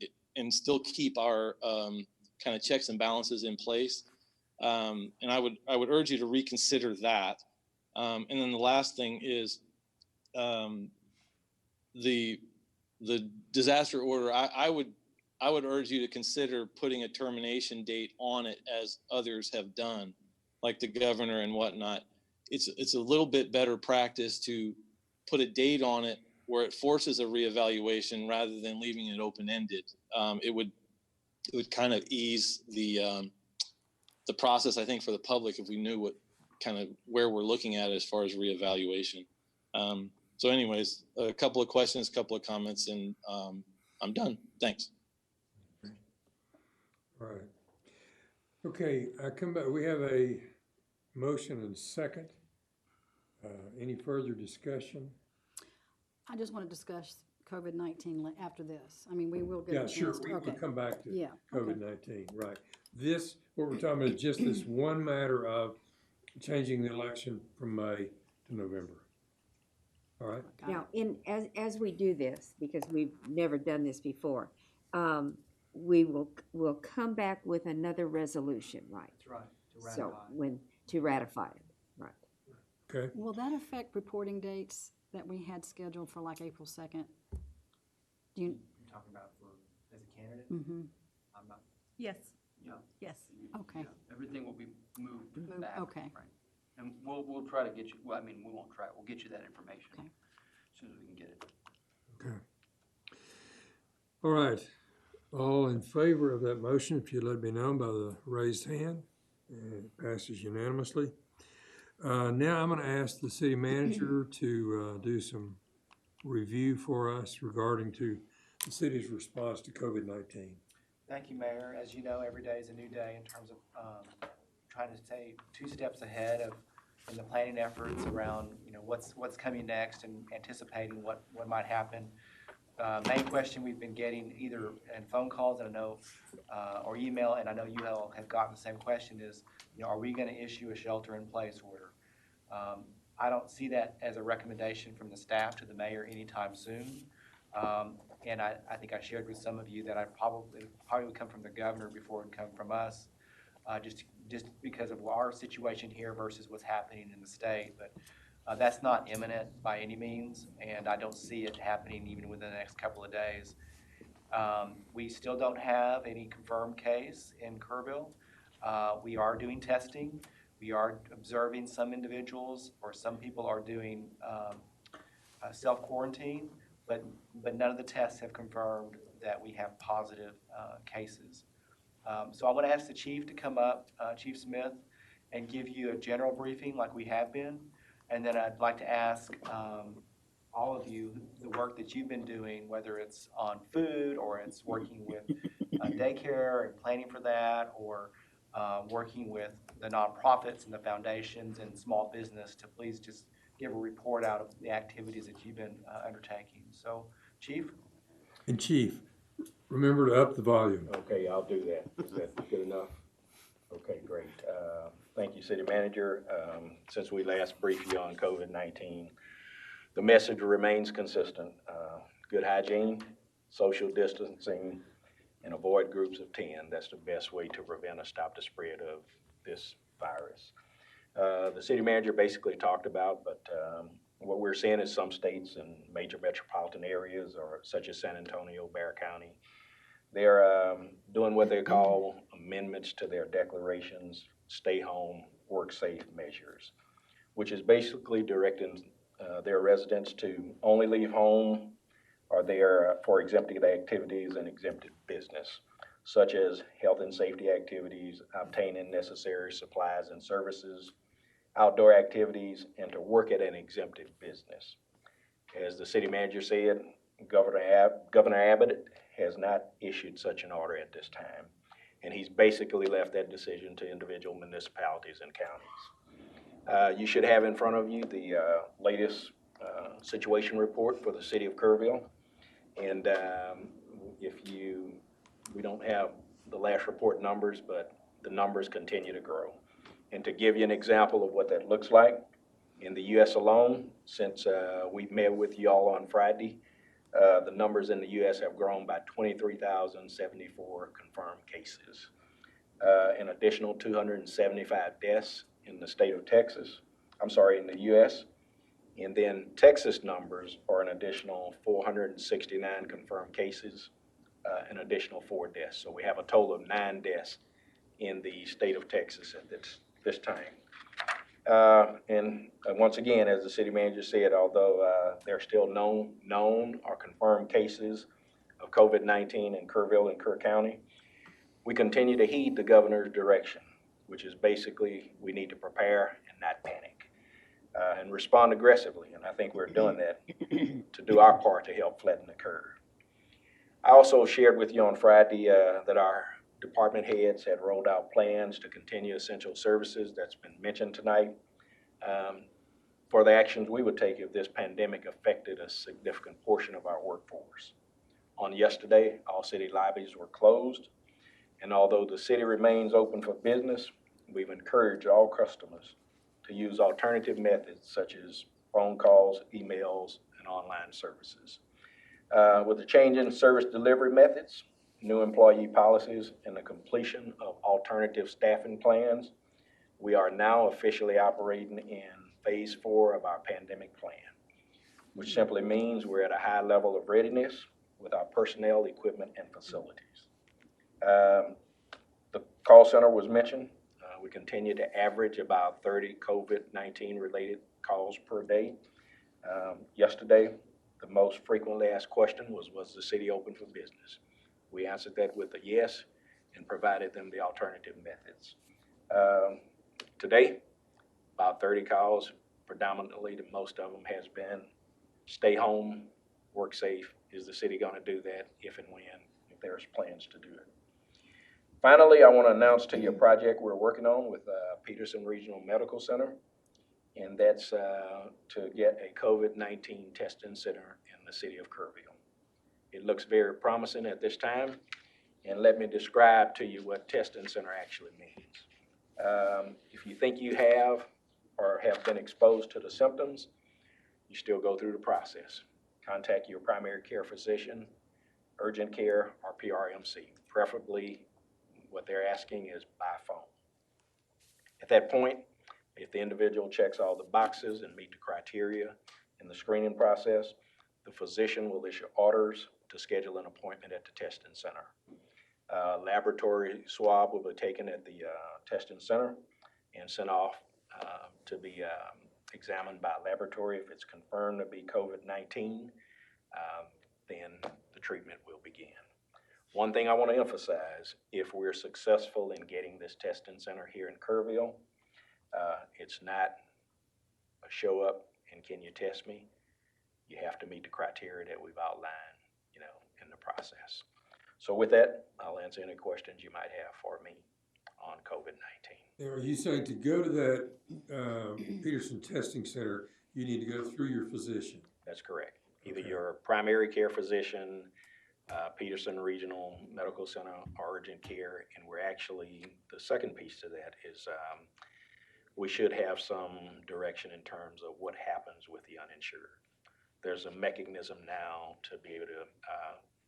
still keep our kind of checks and balances in place. And I would urge you to reconsider that. And then the last thing is the disaster order. I would urge you to consider putting a termination date on it, as others have done, like the governor and whatnot. It's a little bit better practice to put a date on it where it forces a reevaluation rather than leaving it open-ended. It would kind of ease the process, I think, for the public if we knew what kind of where we're looking at as far as reevaluation. So anyways, a couple of questions, a couple of comments, and I'm done. Thanks. All right. Okay, I come back. We have a motion and second. Any further discussion? I just want to discuss COVID-19 after this. I mean, we will get. Yeah, a sure. chance to- We'll okay. come back to Yeah, okay. COVID-19, right. This, what we're talking about is just this one matter of changing the election from May to November. All right? Now, as we do this, because we've never done this before, we'll come back with another resolution, right? That's right, to So, ratify. to ratify it, right? Okay. Will that affect reporting dates that we had scheduled for like April 2nd? Do you, You're talking about for, as a candidate? mm-hmm, I'm not, Yes, yeah. yes. okay, Everything will be moved back. okay. Right. And we'll try to get you, well, I mean, we won't try, we'll get you that information Okay. as soon as we can get it. Okay. All right. All in favor of that motion, if you'd let me know by the raised hand. It passes unanimously. Now I'm going to ask the city manager to do some review for us regarding to the city's response to COVID-19. Thank you, Mayor. As you know, every day is a new day in terms of trying to stay 2 steps ahead of in the planning efforts around, what's coming next and anticipating what might happen. Main question we've been getting either in phone calls, and I know, or email, and I know you all have gotten the same question is, are we going to issue a shelter-in-place order? I don't see that as a recommendation from the staff to the mayor anytime soon. And I think I shared with some of you that I probably would come from the governor before it would come from us, just because of our situation here versus what's happening in the state. But that's not imminent by any means, and I don't see it happening even within the next couple of days. We still don't have any confirmed case in Kerrville. We are doing testing. We are observing some individuals, or some people are doing self-quarantine, but none of the tests have confirmed that we have positive cases. So I want to ask the chief to come up, Chief Smith, and give you a general briefing like we have been. And then I'd like to ask all of you the work that you've been doing, whether it's on food or it's working with daycare and planning for that, or working with the nonprofits and the foundations and small business, to please just give a report out of the activities that you've been undertaking. So, Chief? And Chief, remember to up the volume. Okay, I'll do that. Is that good enough? Okay, great. Thank you, City Manager. Since we last briefed you on COVID-19, the message remains consistent. Good hygiene, social distancing, and avoid groups of 10. That's the best way to prevent or stop the spread of this virus. The City Manager basically talked about, but what we're seeing is some states and major metropolitan areas, or such as San Antonio, Bexar County, they're doing what they call amendments to their declarations, stay home, work safe measures, which is basically directing their residents to only leave home or there for exempted activities and exempted business, such as health and safety activities, obtaining necessary supplies and services, outdoor activities, and to work at an exempted business. As the city manager said, Governor Abbott has not issued such an order at this time, and he's basically left that decision to individual municipalities and counties. You should have in front of you the latest situation report for the city of Kerrville. And we don't have the last report numbers, but the numbers continue to grow. And to give you an example of what that looks like, in the U.S. alone, since we met with you all on Friday, the numbers in the U.S. have grown by 23,074 confirmed cases. An additional 275 deaths in the state of Texas, in the U.S. And then Texas numbers are an additional 469 confirmed cases, an additional 4 deaths. So we have a total of 9 deaths in the state of Texas at this time. And once again, as the city manager said, although there are still known or confirmed cases of COVID-19 in Kerrville and Kerr County, we continue to heed the governor's direction, which is basically we need to prepare and not panic, and respond aggressively. And I think we're doing that to do our part to help flatten the curve. I also shared with you on Friday that our department heads had rolled out plans to continue essential services that's been mentioned tonight, for the actions we would take if this pandemic affected a significant portion of our workforce. On yesterday, all city lobbies were closed, and although the city remains open for business, we've encouraged all customers to use alternative methods such as phone calls, emails, and online services. With the change in service delivery methods, new employee policies, and the completion of alternative staffing plans, we are now officially operating in phase 4 of our pandemic plan, which simply means we're at a high level of readiness with our personnel, equipment, and facilities. The call center was mentioned. We continue to average about 30 COVID-19 related calls per day. Yesterday, the most frequently asked question was the city open for business? We answered that with a yes and provided them the alternative methods. Today, about 30 calls, predominantly, most of them has been stay home, work safe. Is the city going to do that if and when, if there's plans to do it? Finally, I want to announce to you a project we're working on with Peterson Regional Medical Center, and that's to get a COVID-19 testing center in the city of Kerrville. It looks very promising at this time, and let me describe to you what testing center actually means. If you think you have or have been exposed to the symptoms, you still go through the process. Contact your primary care physician, urgent care, or PRMC. Preferably, what they're asking is by phone. At that point, if the individual checks all the boxes and meet the criteria in the screening process, the physician will issue orders to schedule an appointment at the testing center. Laboratory swab will be taken at the testing center and sent off to be examined by a laboratory. If it's confirmed to be COVID-19, then the treatment will begin. One thing I want to emphasize, if we're successful in getting this testing center here in Kerrville, it's not a show up and can you test me? You have to meet the criteria that we've outlined, in the process. So with that, I'll answer any questions you might have for me on COVID-19. Now, are you saying to go to that Peterson Testing Center, you need to go through your physician? That's correct. Either your primary care physician, Peterson Regional Medical Center, or urgent care, and we're actually, the second piece to that is we should have some direction in terms of what happens with the uninsured. There's a mechanism now to be able to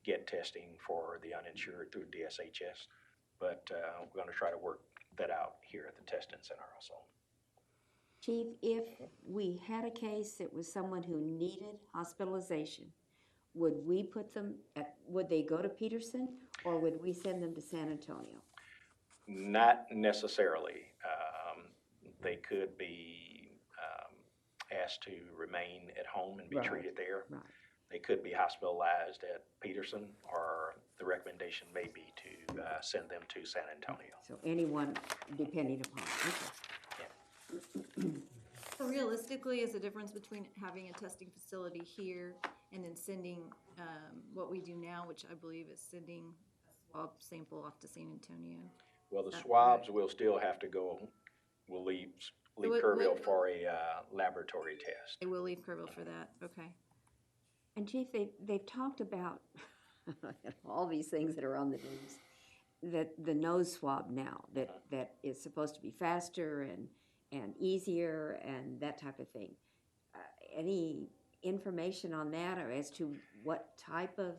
get testing for the uninsured through DSHS, but we're going to try to work that out here at the testing center also. Chief, if we had a case that was someone who needed hospitalization, would we put them would they go to Peterson, or would we send them to San Antonio? Not necessarily. They could be asked to remain at home and be treated there. Right. They could be hospitalized at Peterson, or the recommendation may be to send them to San Antonio. So anyone depending upon. Okay. So realistically, is the difference between having a testing facility here and then sending what we do now, which I believe is sending a swab sample off to San Antonio? Well, the swabs will still have to go, we'll leave Wait, Kerrville wait. for a laboratory test. They will leave Kerrville for that, okay. And Chief, they've talked about all these things that are on the news, that the nose swab now, that is supposed to be faster and easier and that type of thing. Any information on that, or as to what type of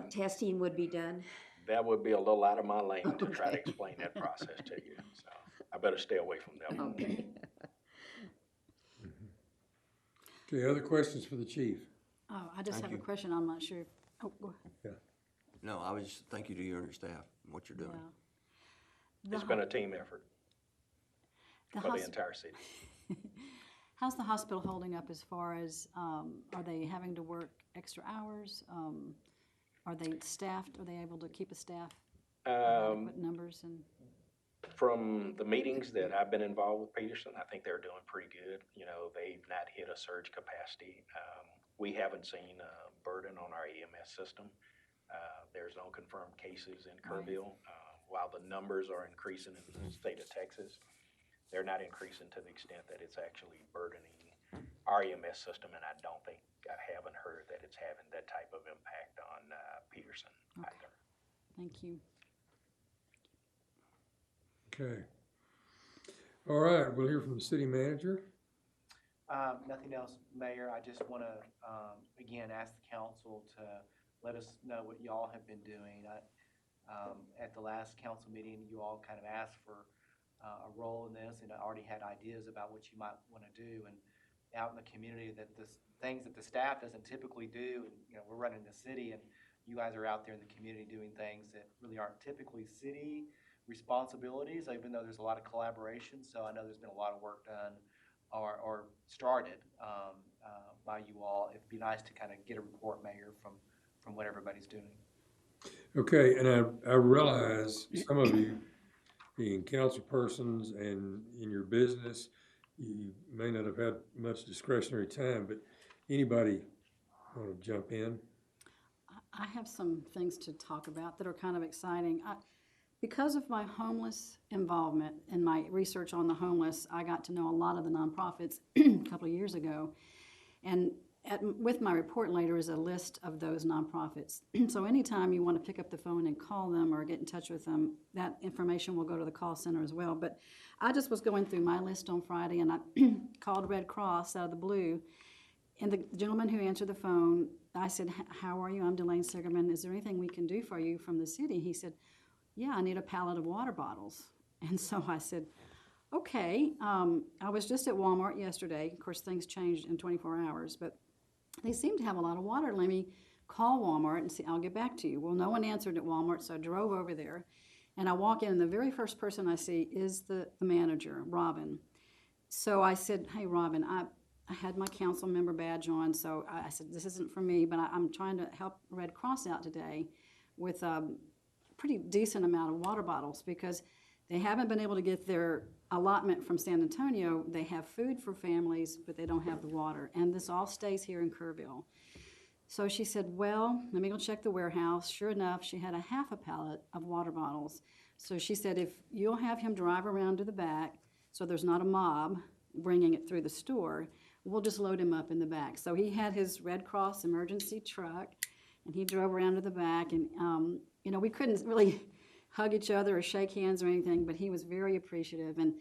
testing would be done? That would be a little out of my lane to try to explain that process to you, so I better stay away from that one. Okay. Okay, other questions for the chief? Oh, I just Thank have you. a question, I'm not sure. Oh, go ahead. No, I was, thank you to you and your staff, and what you're doing. The It's ho- been a team effort the for the hos- entire city. How's the hospital holding up as far as, are they having to work extra hours? Are they staffed? Are they able to keep a staff of adequate numbers? And From the meetings that I've been involved with Peterson, I think they're doing pretty good. You know, they've not hit a surge capacity. We haven't seen a burden on our EMS system. There's no confirmed cases in Kerrville. While the numbers are increasing in the state of Texas, they're not increasing to the extent that it's actually burdening our EMS system, and I haven't heard that it's having that type of impact on Peterson either. thank you. Okay. All right, we'll hear from the city manager. Nothing else, Mayor. I just want to, again, ask the council to let us know what y'all have been doing. At the last council meeting, you all kind of asked for a role in this, and I already had ideas about what you might want to do. And out in the community, that the things that the staff doesn't typically do, and, you know, we're running the city, and you guys are out there in the community doing things that really aren't typically city responsibilities, even though there's a lot of collaboration. So I know there's been a lot of work done or started by you all. It'd be nice to kind of get a report, Mayor, from what everybody's doing. Okay, and I realize some of you, being council persons and in your business, you may not have had much discretionary time, but anybody want to jump in? I have some things to talk about that are kind of exciting. Because of my homeless involvement and my research on the homeless, I got to know a lot of the nonprofits a couple of years ago. And with my report later is a list of those nonprofits. So anytime you want to pick up the phone and call them or get in touch with them, that information will go to the call center as well. But I just was going through my list on Friday, and I called Red Cross out of the blue. And the gentleman who answered the phone, I said, "How are you? I'm Delane Sigerman. Is there anything we can do for you from the city?" He said, "Yeah, I need a pallet of water bottles." And so I said, okay. I was just at Walmart yesterday. Of course, things changed in 24 hours, but they seem to have a lot of water. Let me call Walmart and see, I'll get back to you. Well, no one answered at Walmart, so I drove over there. And I walk in, and the very first person I see is the manager, Robin. So I said, "Hey, Robin, I had my council member badge on, so I said, this isn't for me, but I'm trying to help Red Cross out today with pretty decent amount of water bottles because they haven't been able to get their allotment from San Antonio. They have food for families, but they don't have the water. And this all stays here in Kerrville." So she said, "Well, let me go check the warehouse." Sure enough, she had a half a pallet of water bottles. So she said, "If you'll have him drive around to the back so there's not a mob bringing it through the store, we'll just load him up in the back." So he had his Red Cross emergency truck, and he drove around to the back. And you know, we couldn't really hug each other or shake hands or anything, but he was very appreciative. And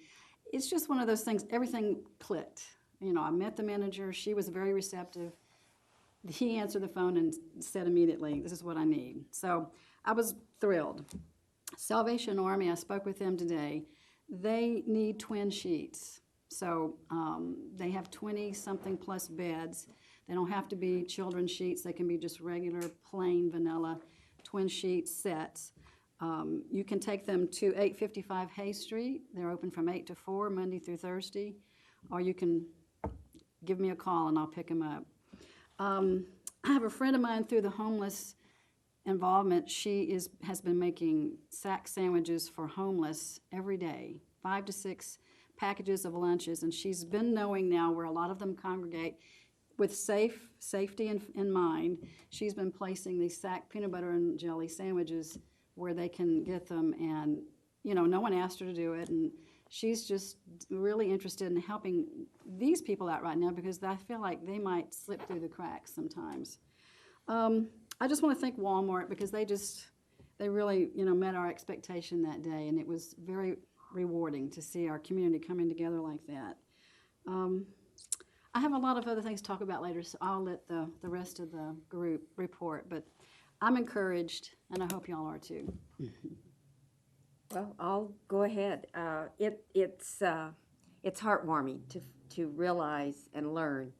it's just one of those things, everything clicked. You know, I met the manager, she was very receptive. He answered the phone and said immediately, "This is what I need." So I was thrilled. Salvation Army, I spoke with them today. They need twin sheets. So they have 20-something plus beds. They don't have to be children's sheets. They can be just regular, plain, vanilla twin sheet sets. You can take them to 855 Hay Street. They're open from 8 to 4, Monday through Thursday. Or you can give me a call and I'll pick them up. I have a friend of mine through the homeless involvement. She has been making sack sandwiches for homeless every day, 5 to 6 packages of lunches. And she's been knowing now where a lot of them congregate with safety in mind. She's been placing these sack peanut butter and jelly sandwiches where they can get them, and you know, no one asked her to do it, and she's just really interested in helping these people out right now because I feel like they might slip through the cracks sometimes. I just want to thank Walmart because they really, met our expectation that day, and it was very rewarding to see our community coming together like that. I have a lot of other things to talk about later, so I'll let the rest of the group report, but I'm encouraged, and I hope y'all are too. Well, I'll go ahead. It's heartwarming to realize and learn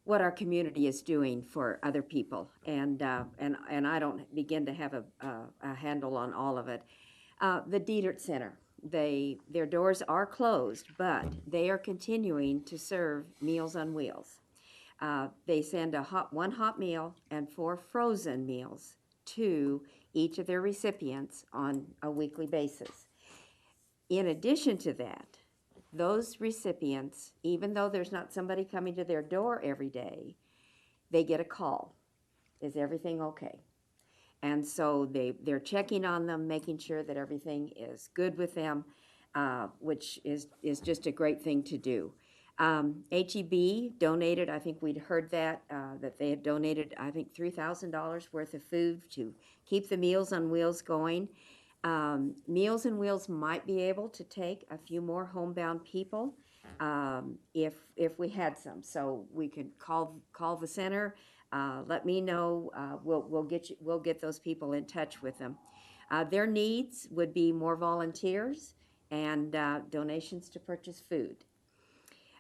what our community is doing for other people, and I don't begin to have a handle on all of it. The Dietert Center, their doors are closed, but they are continuing to serve Meals on Wheels. They send one hot meal and 4 frozen meals to each of their recipients on a weekly basis. In addition to that, those recipients, even though there's not somebody coming to their door every day, they get a call. Is everything okay? And so they're checking on them, making sure that everything is good with them, which is just a great thing to do. HEB donated, I think we'd heard that they had donated, I think, $3,000 worth of food to keep the Meals on Wheels going. Meals on Wheels might be able to take a few more homebound people if we had some. So we could call the center, let me know. We'll get those people in touch with them. Their needs would be more volunteers and donations to purchase food.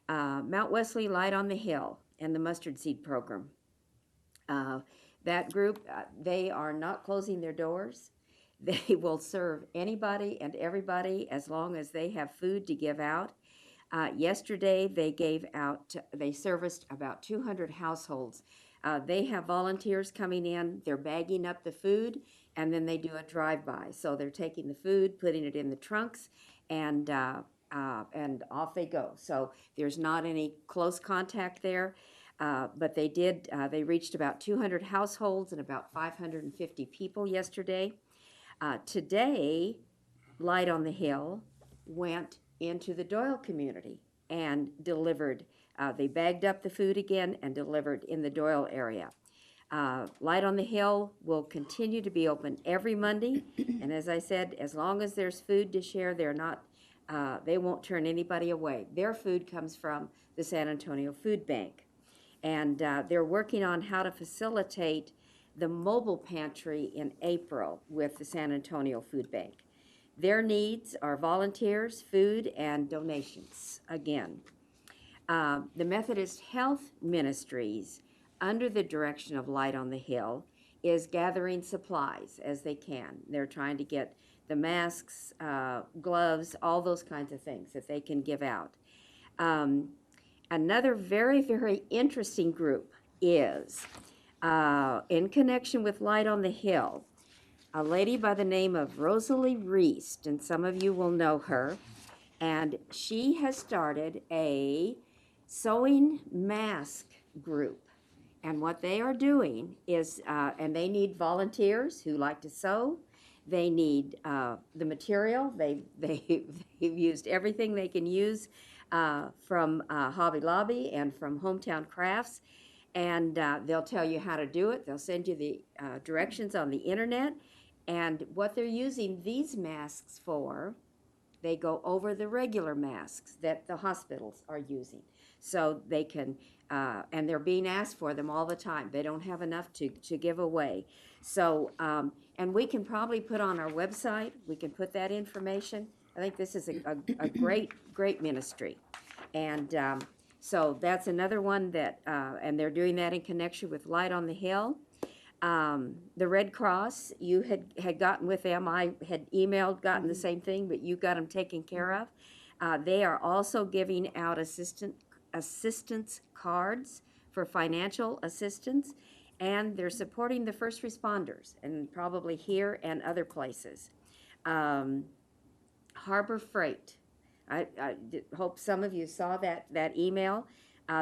Mount Wesley Light on the Hill and the Mustard Seed Program. That group, they are not closing their doors. They will serve anybody and everybody as long as they have food to give out. Yesterday, they serviced about 200 households. They have volunteers coming in, they're bagging up the food, and then they do a drive-by. So they're taking the food, putting it in the trunks, and off they go. So there's not any close contact there, but they reached about 200 households and about 550 people yesterday. Today, Light on the Hill went into the Doyle community and delivered. They bagged up the food again and delivered in the Doyle area. Light on the Hill will continue to be open every Monday, and as I said, as long as there's food to share, they won't turn anybody away. Their food comes from the San Antonio Food Bank, and they're working on how to facilitate the mobile pantry in April with the San Antonio Food Bank. Their needs are volunteers, food, and donations, again. The Methodist Health Ministries, under the direction of Light on the Hill, is gathering supplies as they can. They're trying to get the masks, gloves, all those kinds of things that they can give out. Another very, very interesting group is, in connection with Light on the Hill, a lady by the name of Rosalie Reist, and some of you will know her, and she has started a sewing mask group. And what they are doing is, and they need volunteers who like to sew. They need the material. They've used everything they can use from Hobby Lobby and from Hometown Crafts. And they'll tell you how to do it. They'll send you the directions on the internet. And what they're using these masks for, they go over the regular masks that the hospitals are using. So they can, and they're being asked for them all the time. They don't have enough to give away. So, and we can probably put on our website, we can put that information. I think this is a great ministry. And so that's another one that, and they're doing that in connection with Light on the Hill. The Red Cross, you had gotten with them. I had gotten the same thing, but you got them taken care of. They are also giving out assistance cards for financial assistance, and they're supporting the first responders, and probably here and other places. Harbor Freight, I hope some of you saw that email.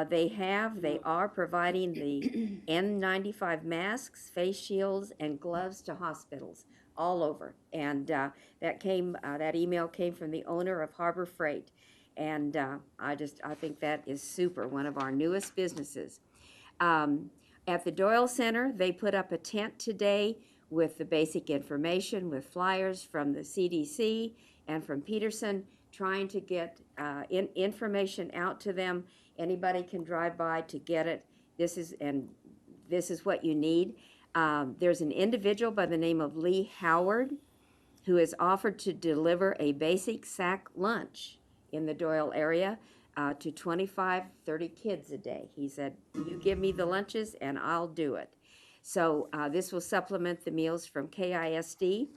They are providing the N95 masks, face shields, and gloves to hospitals. all over. And that email came from the owner of Harbor Freight. And I think that is super, one of our newest businesses. At the Doyle Center, they put up a tent today with the basic information, with flyers from the CDC and from Peterson, trying to get information out to them. Anybody can drive by to get it. This is what you need. There's an individual by the name of Lee Howard who has offered to deliver a basic sack lunch in the Doyle area to 25, 30 kids a day. He said, you give me the lunches and I'll do it. So this will supplement the meals from KISD.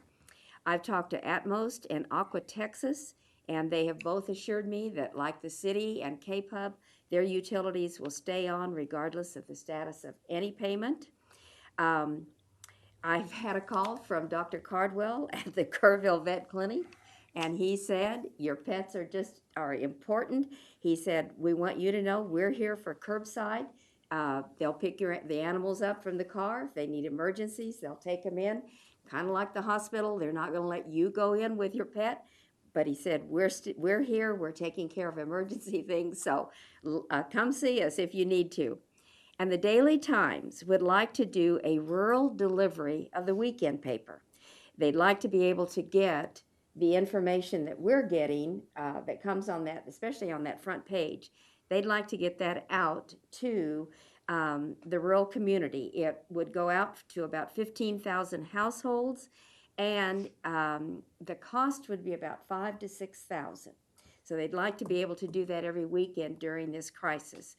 I've talked to Atmos and Aqua Texas, and they have both assured me that, like the city and KPUB, their utilities will stay on regardless of the status of any payment. I've had a call from Dr. Cardwell at the Kerrville Vet Clinic, and he said, your pets are important. He said, we want you to know we're here for curbside. They'll pick the animals up from the car. If they need emergencies, they'll take them in. Kind of like the hospital, they're not going to let you go in with your pet. But he said, we're here, we're taking care of emergency things, so come see us if you need to. And the Daily Times would like to do a rural delivery of the weekend paper. They'd like to be able to get the information that we're getting that comes on that, especially on that front page. They'd like to get that out to the rural community. It would go out to about 15,000 households, and the cost would be about $5,000 to $6,000. So they'd like to be able to do that every weekend during this crisis.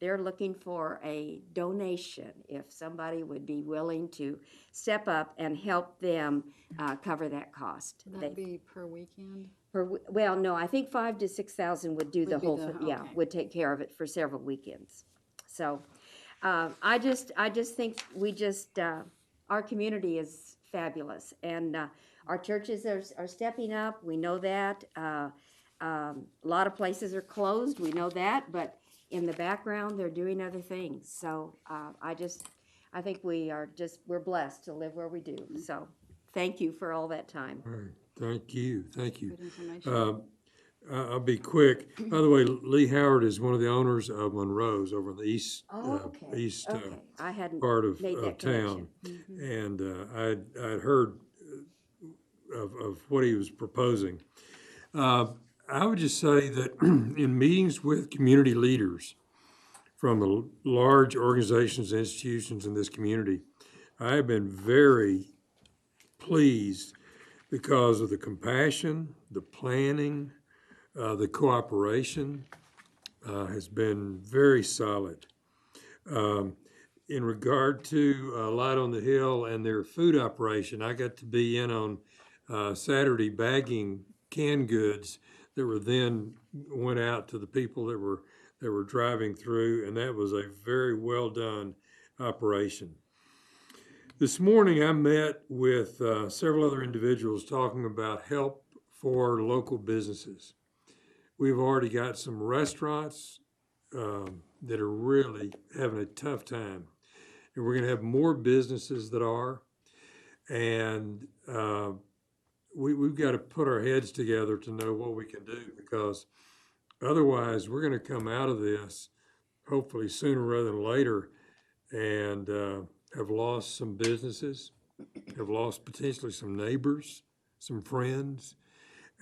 They're looking for a donation if somebody would be willing to step up and help them cover that cost. Would that be per weekend? Well, no, I think $5,000 to $6,000 would do the Would be whole the- thing. Yeah, okay. would take care of it for several weekends. So, I just think our community is fabulous, and our churches are stepping up. We know that. A lot of places are closed. We know that, but in the background, they're doing other things. So, I think we're blessed to live where we do. So, thank you for all that time. All right, thank you. Good information. I'll be quick. By the way, Lee Howard is one of the owners of Monroe's over in the east I hadn't part of made that town. connection. And I'd heard of what he was proposing. I would just say that in meetings with community leaders from the large organizations and institutions in this community, I have been very pleased because of the compassion, the planning, the cooperation has been very solid. In regard to Light on the Hill and their food operation, I got to be in on Saturday bagging canned goods that were then went out to the people that were driving through, and that was a very well done operation. This morning I met with several other individuals talking about help for local businesses. We've already got some restaurants that are really having a tough time. And we're going to have more businesses that are. And we've got to put our heads together to know what we can do, because otherwise we're going to come out of this hopefully sooner rather than later and have lost some businesses, have lost potentially some neighbors, some friends.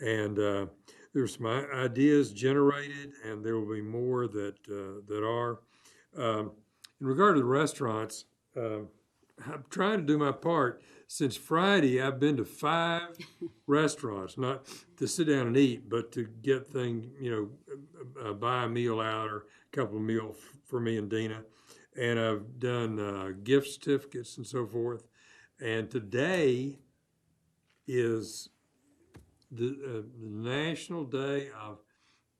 And there's some ideas generated, and there will be more that are. In regard to the restaurants, I'm trying to do my part. Since Friday, I've been to 5 restaurants, not to sit down and eat, but to get things, buy a meal out or a couple of meals for me and Dina. And I've done gift certificates and so forth. And today is the National Day of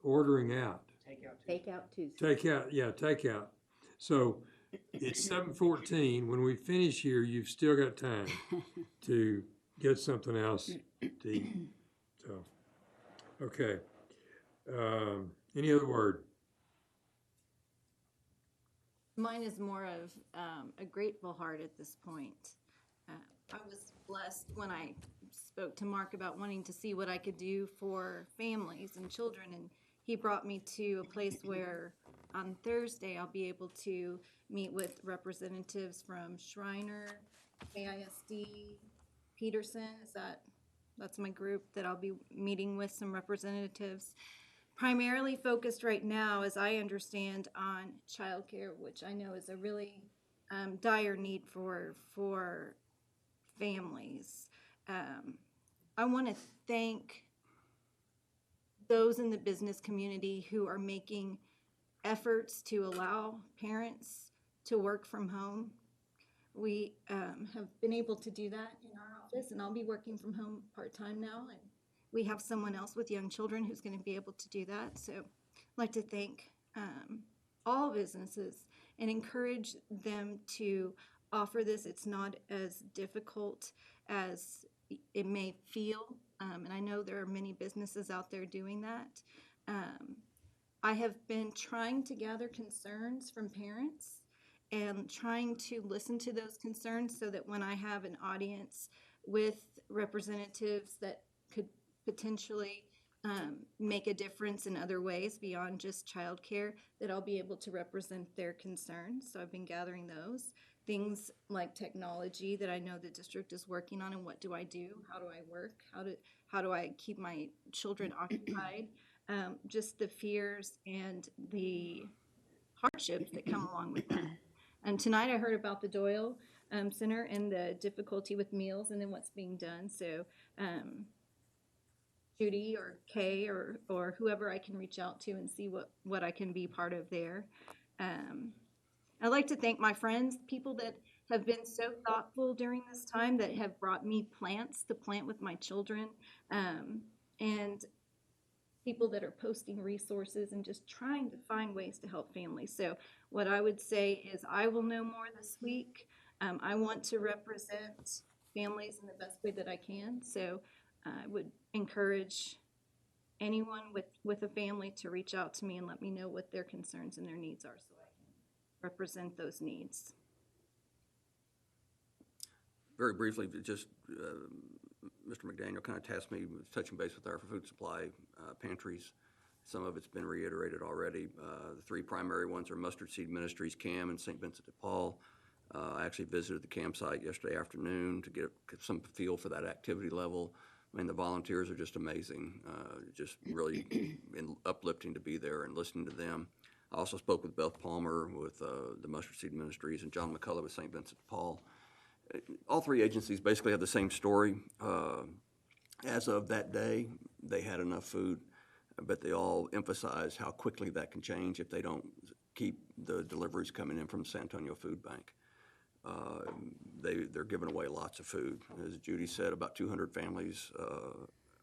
Ordering Out. Takeout Tuesday. Takeout. So it's 7:14. When we finish here, you've still got time to get something else to eat. So, okay. Any other word? Mine is more of a grateful heart at this point. I was blessed when I spoke to Mark about wanting to see what I could do for families and children, and he brought me to a place where on Thursday I'll be able to meet with representatives from Shriner, KISD, Peterson. That's my group that I'll be meeting with, some representatives, primarily focused right now, as I understand, on childcare, which I know is a really dire need for families. I want to thank those in the business community who are making efforts to allow parents to work from home. We have been able to do that in our office, and I'll be working from home part-time now, and we have someone else with young children who's going to be able to do that. So I'd like to thank all businesses and encourage them to offer this. It's not as difficult as it may feel, and I know there are many businesses out there doing that. I have been trying to gather concerns from parents and trying to listen to those concerns so that when I have an audience with representatives that could potentially make a difference in other ways beyond just childcare, that I'll be able to represent their concerns. So I've been gathering those. Things like technology that I know the district is working on, and what do I do? How do I work? How do I keep my children occupied? Just the fears and the hardships that come along with that. And tonight I heard about the Doyle Center and the difficulty with meals and then what's being done. So Judy or Kay or whoever I can reach out to and see what I can be part of there. I'd like to thank my friends, people that have been so thoughtful during this time, that have brought me plants to plant with my children, and people that are posting resources and just trying to find ways to help families. So what I would say is I will know more this week. I want to represent families in the best way that I can. So I would encourage anyone with a family to reach out to me and let me know what their concerns and their needs are so I can represent those needs. Very briefly, just Mr. McDaniel kind of tasked me with touching base with our food supply pantries. Some of it's been reiterated already. The three primary ones are Mustard Seed Ministries, CAM, and St. Vincent de Paul. I actually visited the CAM site yesterday afternoon to get some feel for that activity level. I mean, the volunteers are just amazing, just really uplifting to be there and listening to them. I also spoke with Beth Palmer with the Mustard Seed Ministries and John McCullough with St. Vincent de Paul. All three agencies basically have the same story. As of that day, they had enough food, but they all emphasize how quickly that can change if they don't keep the deliveries coming in from San Antonio Food Bank. They're giving away lots of food. As Judy said, about 200 families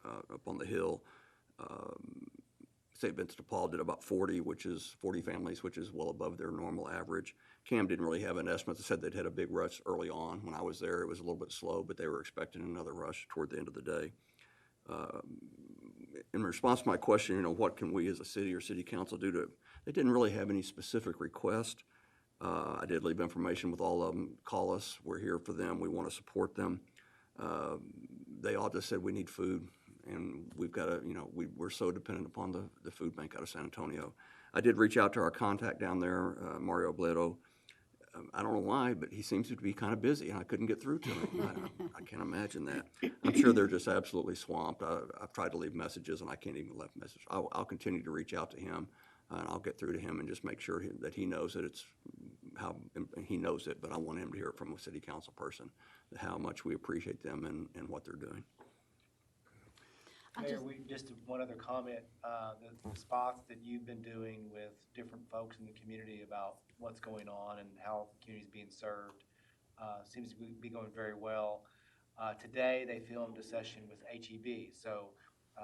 up on the hill. St. Vincent de Paul did about 40 families, which is well above their normal average. CAM didn't really have an estimate. They said they'd had a big rush early on. When I was there, it was a little bit slow, but they were expecting another rush toward the end of the day. In response to my question, what can we as a city or city council do to, they didn't really have any specific request. I did leave information with all of them. Call us. We're here for them. We want to support them. They all just said we need food, and we've got to, we're so dependent upon the food bank out of San Antonio. I did reach out to our contact down there, Mario Bledo. I don't know why, but he seems to be kind of busy, and I couldn't get through to him. I can't imagine that. I'm sure they're just absolutely swamped. I've tried to leave messages, and I can't even leave messages. I'll continue to reach out to him, and I'll get through to him and just make sure that he knows that it's how he knows it, but I want him to hear it from a city council person, how much we appreciate them and what they're doing. Mayor, just one other comment, the spots that you've been doing with different folks in the community about what's going on and how the community is being served seems to be going very well. Today, they filmed a session with HEB, so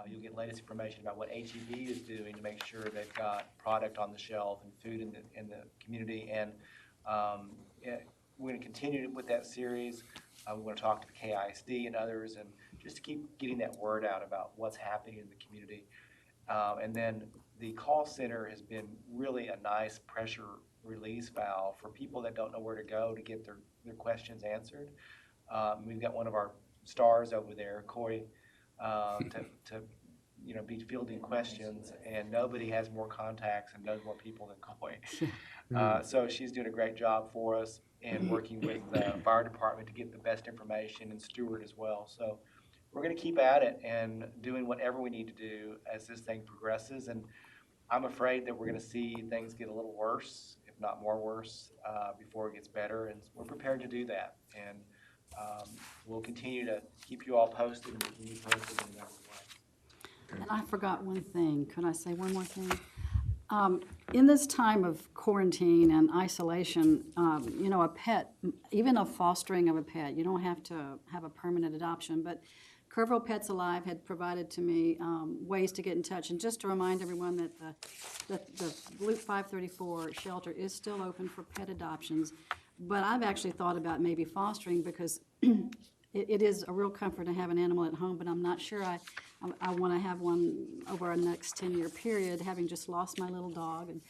you'll get latest information about what HEB is doing to make sure they've got product on the shelf and food in the community. And we're going to continue with that series. We want to talk to the KISD and others, and just to keep getting that word out about what's happening in the community. And then the call center has been really a nice pressure release valve for people that don't know where to go to get their questions answered. We've got one of our stars over there, Coy, to be fielding questions, and nobody has more contacts and knows more people than Coy. So she's doing a great job for us and working with the fire department to get the best information, and Stewart as well. So we're going to keep at it and doing whatever we need to do as this thing progresses. And I'm afraid that we're going to see things get a little worse, if not more worse, before it gets better. And we're prepared to do that. And we'll continue to keep you all posted and keep you posted in whatever way. And I forgot one thing. Could I say one more thing? In this time of quarantine and isolation, a pet, even a fostering of a pet, you don't have to have a permanent adoption, but Kerrville Pets Alive had provided to me ways to get in touch. And just to remind everyone that the Loop 534 shelter is still open for pet adoptions. But I've actually thought about maybe fostering, because it is a real comfort to have an animal at home, but I'm not sure I want to have one over a next 10-year period, having just lost my little dog. And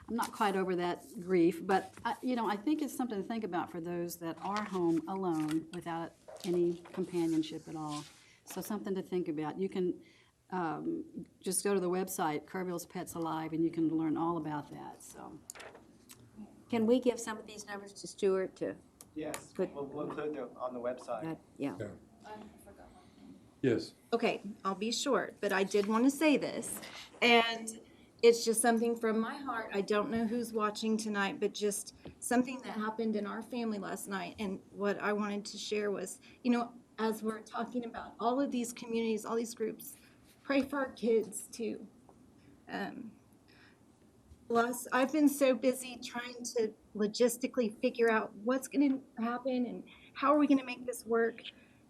I'm not quite over that grief, but I think it's something to think about for those that are home alone without any companionship at all. So something to think about. You can just go to the website, Kerrville's Pets Alive, and you can learn all about that. So, Can we give some of these numbers to Stuart to? Yes, we'll include them on the website. Yeah. Yes. Okay, I'll be short, but I did want to say this, and it's just something from my heart. I don't know who's watching tonight, but just something that happened in our family last night. And what I wanted to share was, as we're talking about all of these communities, all these groups, pray for our kids too. I've been so busy trying to logistically figure out what's going to happen and how are we going to make this work,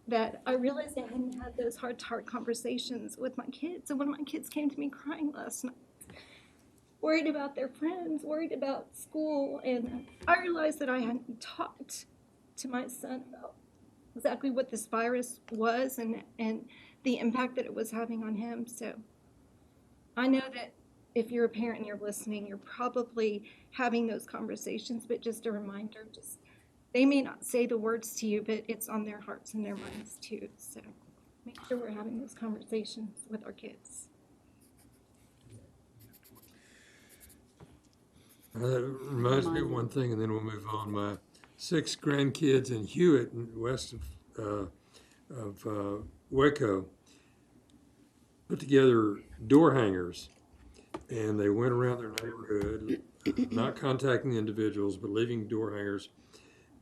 that I realized I hadn't had those heart-to-heart conversations with my kids. And when my kids came to me crying last night, worried about their friends, worried about school, and I realized that I hadn't talked to my son about exactly what this virus was and the impact that it was having on him. So I know that if you're a parent and you're listening, you're probably having those conversations, but just a reminder, they may not say the words to you, but it's on their hearts and their minds too. So make sure we're having those conversations with our kids. That reminds me of one thing, and then we'll move on. My 6 grandkids in Hewitt, west of Waco, put together door hangers, and they went around their neighborhood, not contacting the individuals, but leaving door hangers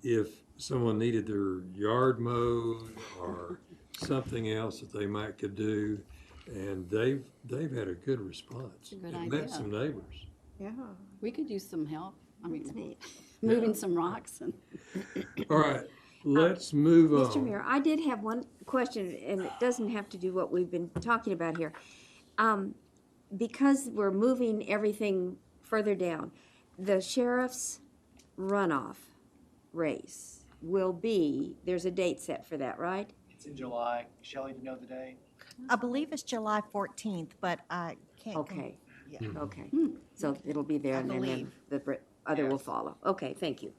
if someone needed their yard mowed or something else that they might could do. And they've had a good response. Good They've idea. met some neighbors. Yeah, we could use some help. I mean, moving some rocks. And All right, let's move on. Mr. Mayor, I did have one question, and it doesn't have to do what we've been talking about here. Because we're moving everything further down, the sheriff's runoff race will be, there's a date set for that, right? It's in July. Shelley, do you know the date? I believe it's July 14th, but I can't. Okay. Yeah. Okay, so it'll be there, I and then believe. the other will follow. Okay, thank you.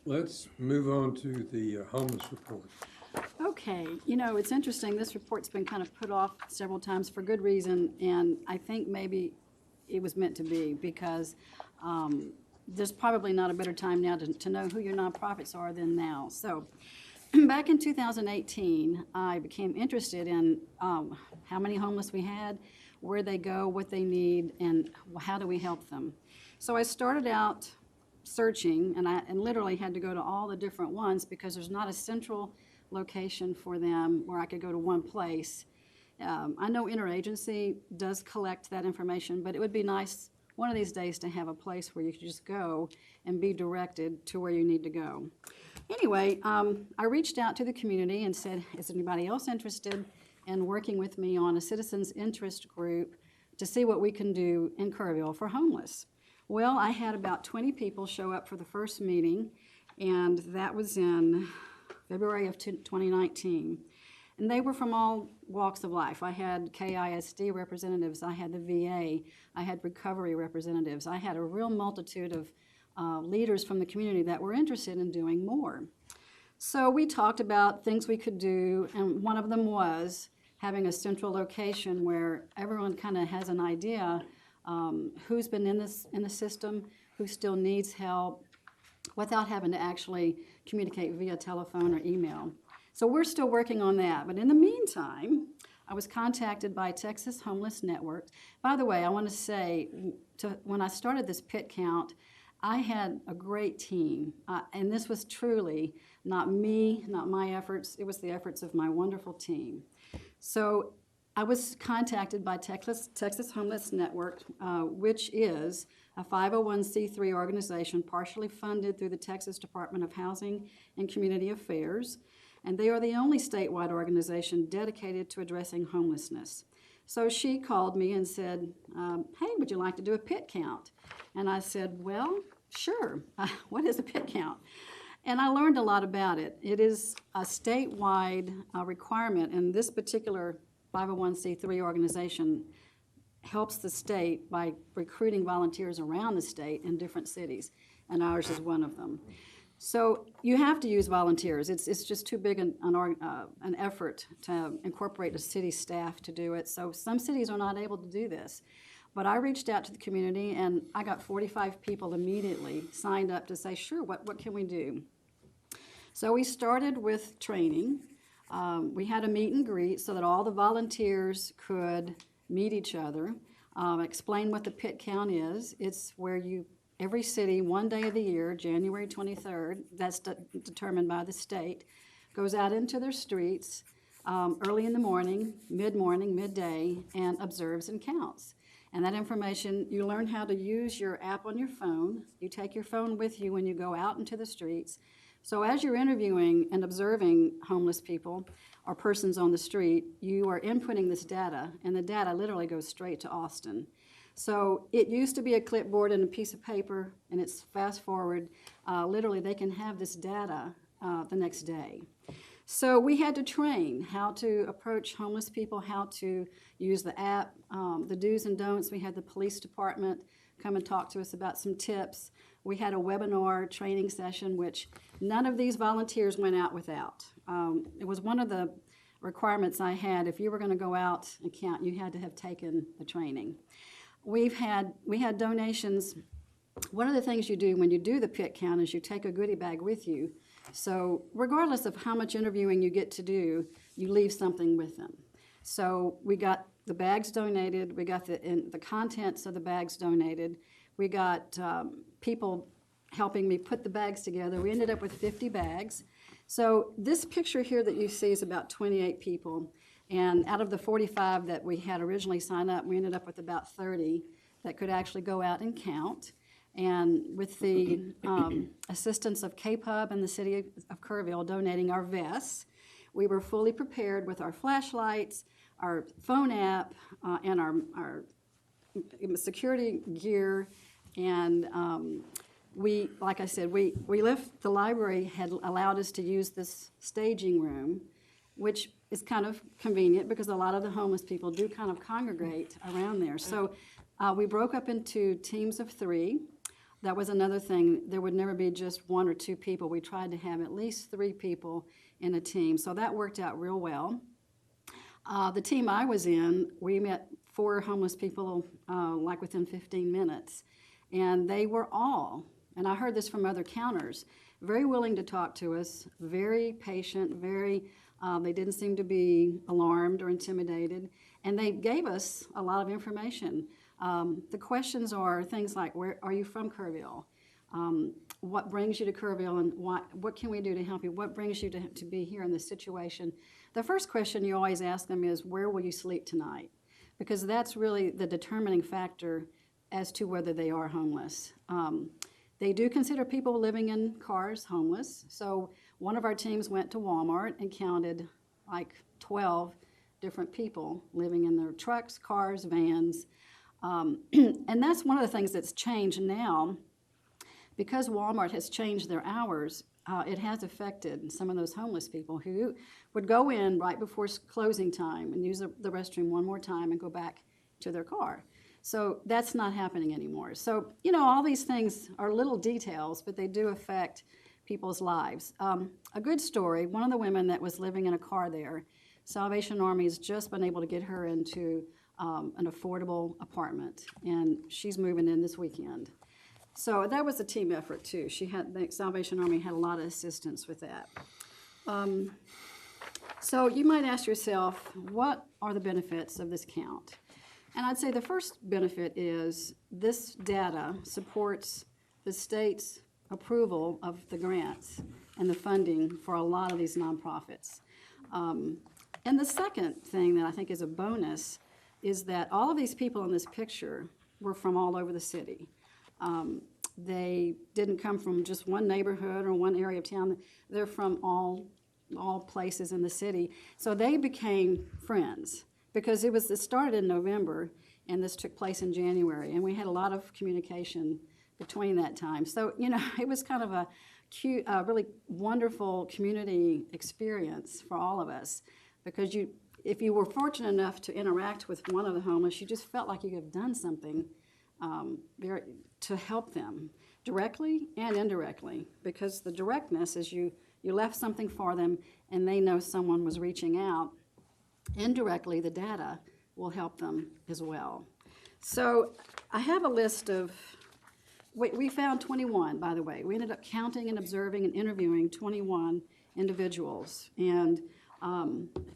Let's move on to the homeless report. Okay, it's interesting. This report's been kind of put off several times for good reason, and I think maybe it was meant to be, because there's probably not a better time now to know who your nonprofits are than now. So back in 2018, I became interested in how many homeless we had, where they go, what they need, and how do we help them. So I started out searching, and literally had to go to all the different ones, because there's not a central location for them where I could go to one place. I know interagency does collect that information, but it would be nice one of these days to have a place where you could just go and be directed to where you need to go. Anyway, I reached out to the community and said, is anybody else interested in working with me on a citizens interest group to see what we can do in Kerrville for homeless? Well, I had about 20 people show up for the first meeting, and that was in February of 2019. And they were from all walks of life. I had KISD representatives, I had the VA, I had recovery representatives, I had a real multitude of leaders from the community that were interested in doing more. So we talked about things we could do, and one of them was having a central location where everyone kind of has an idea who's been in the system, who still needs help, without having to actually communicate via telephone or email. So we're still working on that. But in the meantime, I was contacted by Texas Homeless Network. By the way, I want to say, when I started this pit count, I had a great team. And this was truly not me, not my efforts. It was the efforts of my wonderful team. So I was contacted by Texas Homeless Network, which is a 501c3 organization partially funded through the Texas Department of Housing and Community Affairs. And they are the only statewide organization dedicated to addressing homelessness. So she called me and said, hey, would you like to do a pit count? And I said, well, sure. What is a pit count? And I learned a lot about it. It is a statewide requirement, and this particular 501c3 organization helps the state by recruiting volunteers around the state in different cities, and ours is one of them. So you have to use volunteers. It's just too big an effort to incorporate a city staff to do it. So some cities are not able to do this. But I reached out to the community, and I got 45 people immediately signed up to say, sure, what can we do? So we started with training. We had a meet and greet so that all the volunteers could meet each other, explain what the pit count is. It's where every city, one day of the year, January 23rd, that's determined by the state, goes out into their streets early in the morning, mid-morning, midday, and observes and counts. And that information, you learn how to use your app on your phone. You take your phone with you when you go out into the streets. So as you're interviewing and observing homeless people or persons on the street, you are inputting this data, and the data literally goes straight to Austin. So it used to be a clipboard and a piece of paper, and it's fast forward. Literally, they can have this data the next day. So we had to train how to approach homeless people, how to use the app, the do's and don'ts. We had the police department come and talk to us about some tips. We had a webinar training session, which none of these volunteers went out without. It was one of the requirements I had. If you were going to go out and count, you had to have taken the training. We had donations. One of the things you do when you do the pit count is you take a goodie bag with you. So regardless of how much interviewing you get to do, you leave something with them. So we got the bags donated. We got the contents of the bags donated. We got people helping me put the bags together. We ended up with 50 bags. So this picture here that you see is about 28 people. And out of the 45 that we had originally signed up, we ended up with about 30 that could actually go out and count. And with the assistance of KPUB and the city of Kerrville donating our vests, we were fully prepared with our flashlights, our phone app, and our security gear. And we, like I said, we left, the library had allowed us to use this staging room, which is kind of convenient because a lot of the homeless people do kind of congregate around there. So we broke up into teams of 3. That was another thing. There would never be just 1 or 2 people. We tried to have at least 3 people in a team. So that worked out real well. The team I was in, we met 4 homeless people like within 15 minutes. And they were all, and I heard this from other counters, very willing to talk to us, very patient, they didn't seem to be alarmed or intimidated. And they gave us a lot of information. The questions are things like, where are you from, Kerrville? What brings you to Kerrville, and what can we do to help you? What brings you to be here in this situation? The first question you always ask them is, where will you sleep tonight? Because that's really the determining factor as to whether they are homeless. They do consider people living in cars homeless. So one of our teams went to Walmart and counted like 12 different people living in their trucks, cars, vans. And that's one of the things that's changed now. Because Walmart has changed their hours, it has affected some of those homeless people who would go in right before closing time and use the restroom one more time and go back to their car. So that's not happening anymore. So, all these things are little details, but they do affect people's lives. A good story, one of the women that was living in a car there, Salvation Army has just been able to get her into an affordable apartment, and she's moving in this weekend. So that was a team effort too. The Salvation Army had a lot of assistance with that. So you might ask yourself, what are the benefits of this count? And I'd say the first benefit is this data supports the state's approval of the grants and the funding for a lot of these nonprofits. And the second thing that I think is a bonus is that all of these people in this picture were from all over the city. They didn't come from just one neighborhood or one area of town. They're from all places in the city. So they became friends because it started in November and this took place in January. And we had a lot of communication between that time. So, it was kind of a cute, really wonderful community experience for all of us because if you were fortunate enough to interact with one of the homeless, you just felt like you could have done something to help them directly and indirectly, because the directness is you left something for them and they know someone was reaching out. Indirectly, the data will help them as well. So I have a list of, we found 21, by the way. We ended up counting and observing and interviewing 21 individuals, and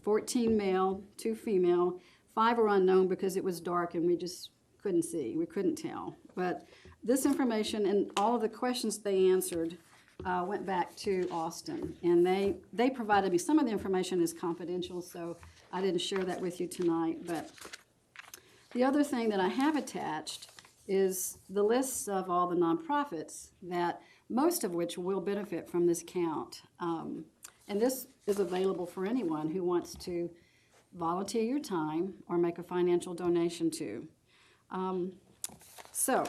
14 male, 2 female, 5 are unknown because it was dark and we just couldn't see, we couldn't tell. But this information and all of the questions they answered went back to Austin, and they provided me, some of the information is confidential, so I didn't share that with you tonight. But the other thing that I have attached is the lists of all the nonprofits that most of which will benefit from this count. And this is available for anyone who wants to volunteer your time or make a financial donation to. So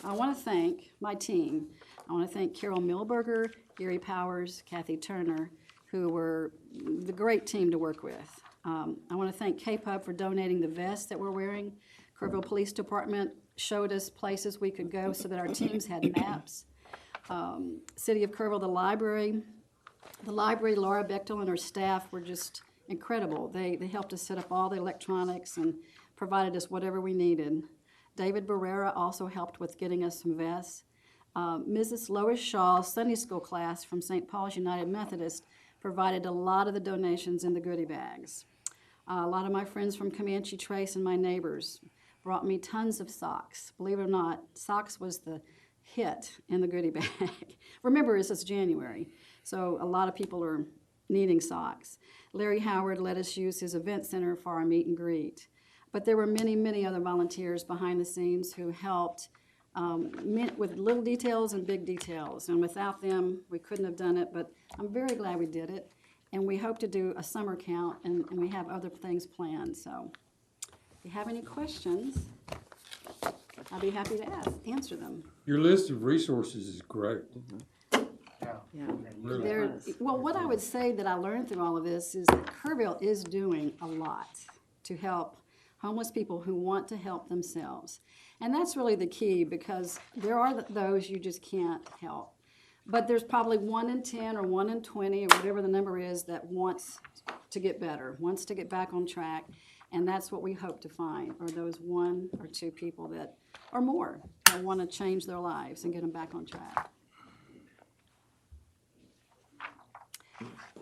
I want to thank my team. I want to thank Carol Milberger, Gary Powers, Kathy Turner, who were the great team to work with. I want to thank KPUB for donating the vests that we're wearing. Kerrville Police Department showed us places we could go so that our teams had maps. City of Kerrville, the library, Laura Bechtel and her staff were just incredible. They helped us set up all the electronics and provided us whatever we needed. David Barrera also helped with getting us some vests. Mrs. Lois Shaw's Sunday school class from St. Paul's United Methodist provided a lot of the donations in the goodie bags. A lot of my friends from Comanche Trace and my neighbors brought me tons of socks. Believe it or not, socks was the hit in the goodie bag. Remember, this is January, so a lot of people are needing socks. Larry Howard let us use his event center for our meet and greet. But there were many, many other volunteers behind the scenes who helped with little details and big details. And without them, we couldn't have done it, but I'm very glad we did it. And we hope to do a summer count, and we have other things planned. So if you have any questions, I'll be happy to answer them. Your list of resources is great. Yeah. Really. Well, what I would say that I learned through all of this is that Kerrville is doing a lot to help homeless people who want to help themselves. And that's really the key, because there are those you just can't help. But there's probably 1 in 10 or 1 in 20 or whatever the number is that wants to get better, wants to get back on track. And that's what we hope to find, are those 1 or 2 people that, or more, that want to change their lives and get them back on track.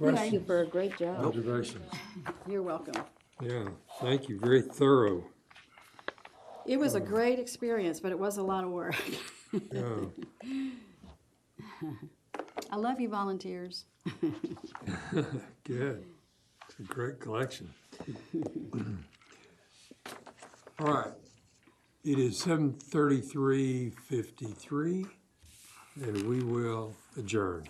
Thank you for a great job. Observations. You're welcome. Yeah, thank you. Very thorough. It was a great experience, but it was a lot of work. Yeah. I love you, volunteers. Good. It's a great collection. All right. It is 7:33:53, and we will adjourn.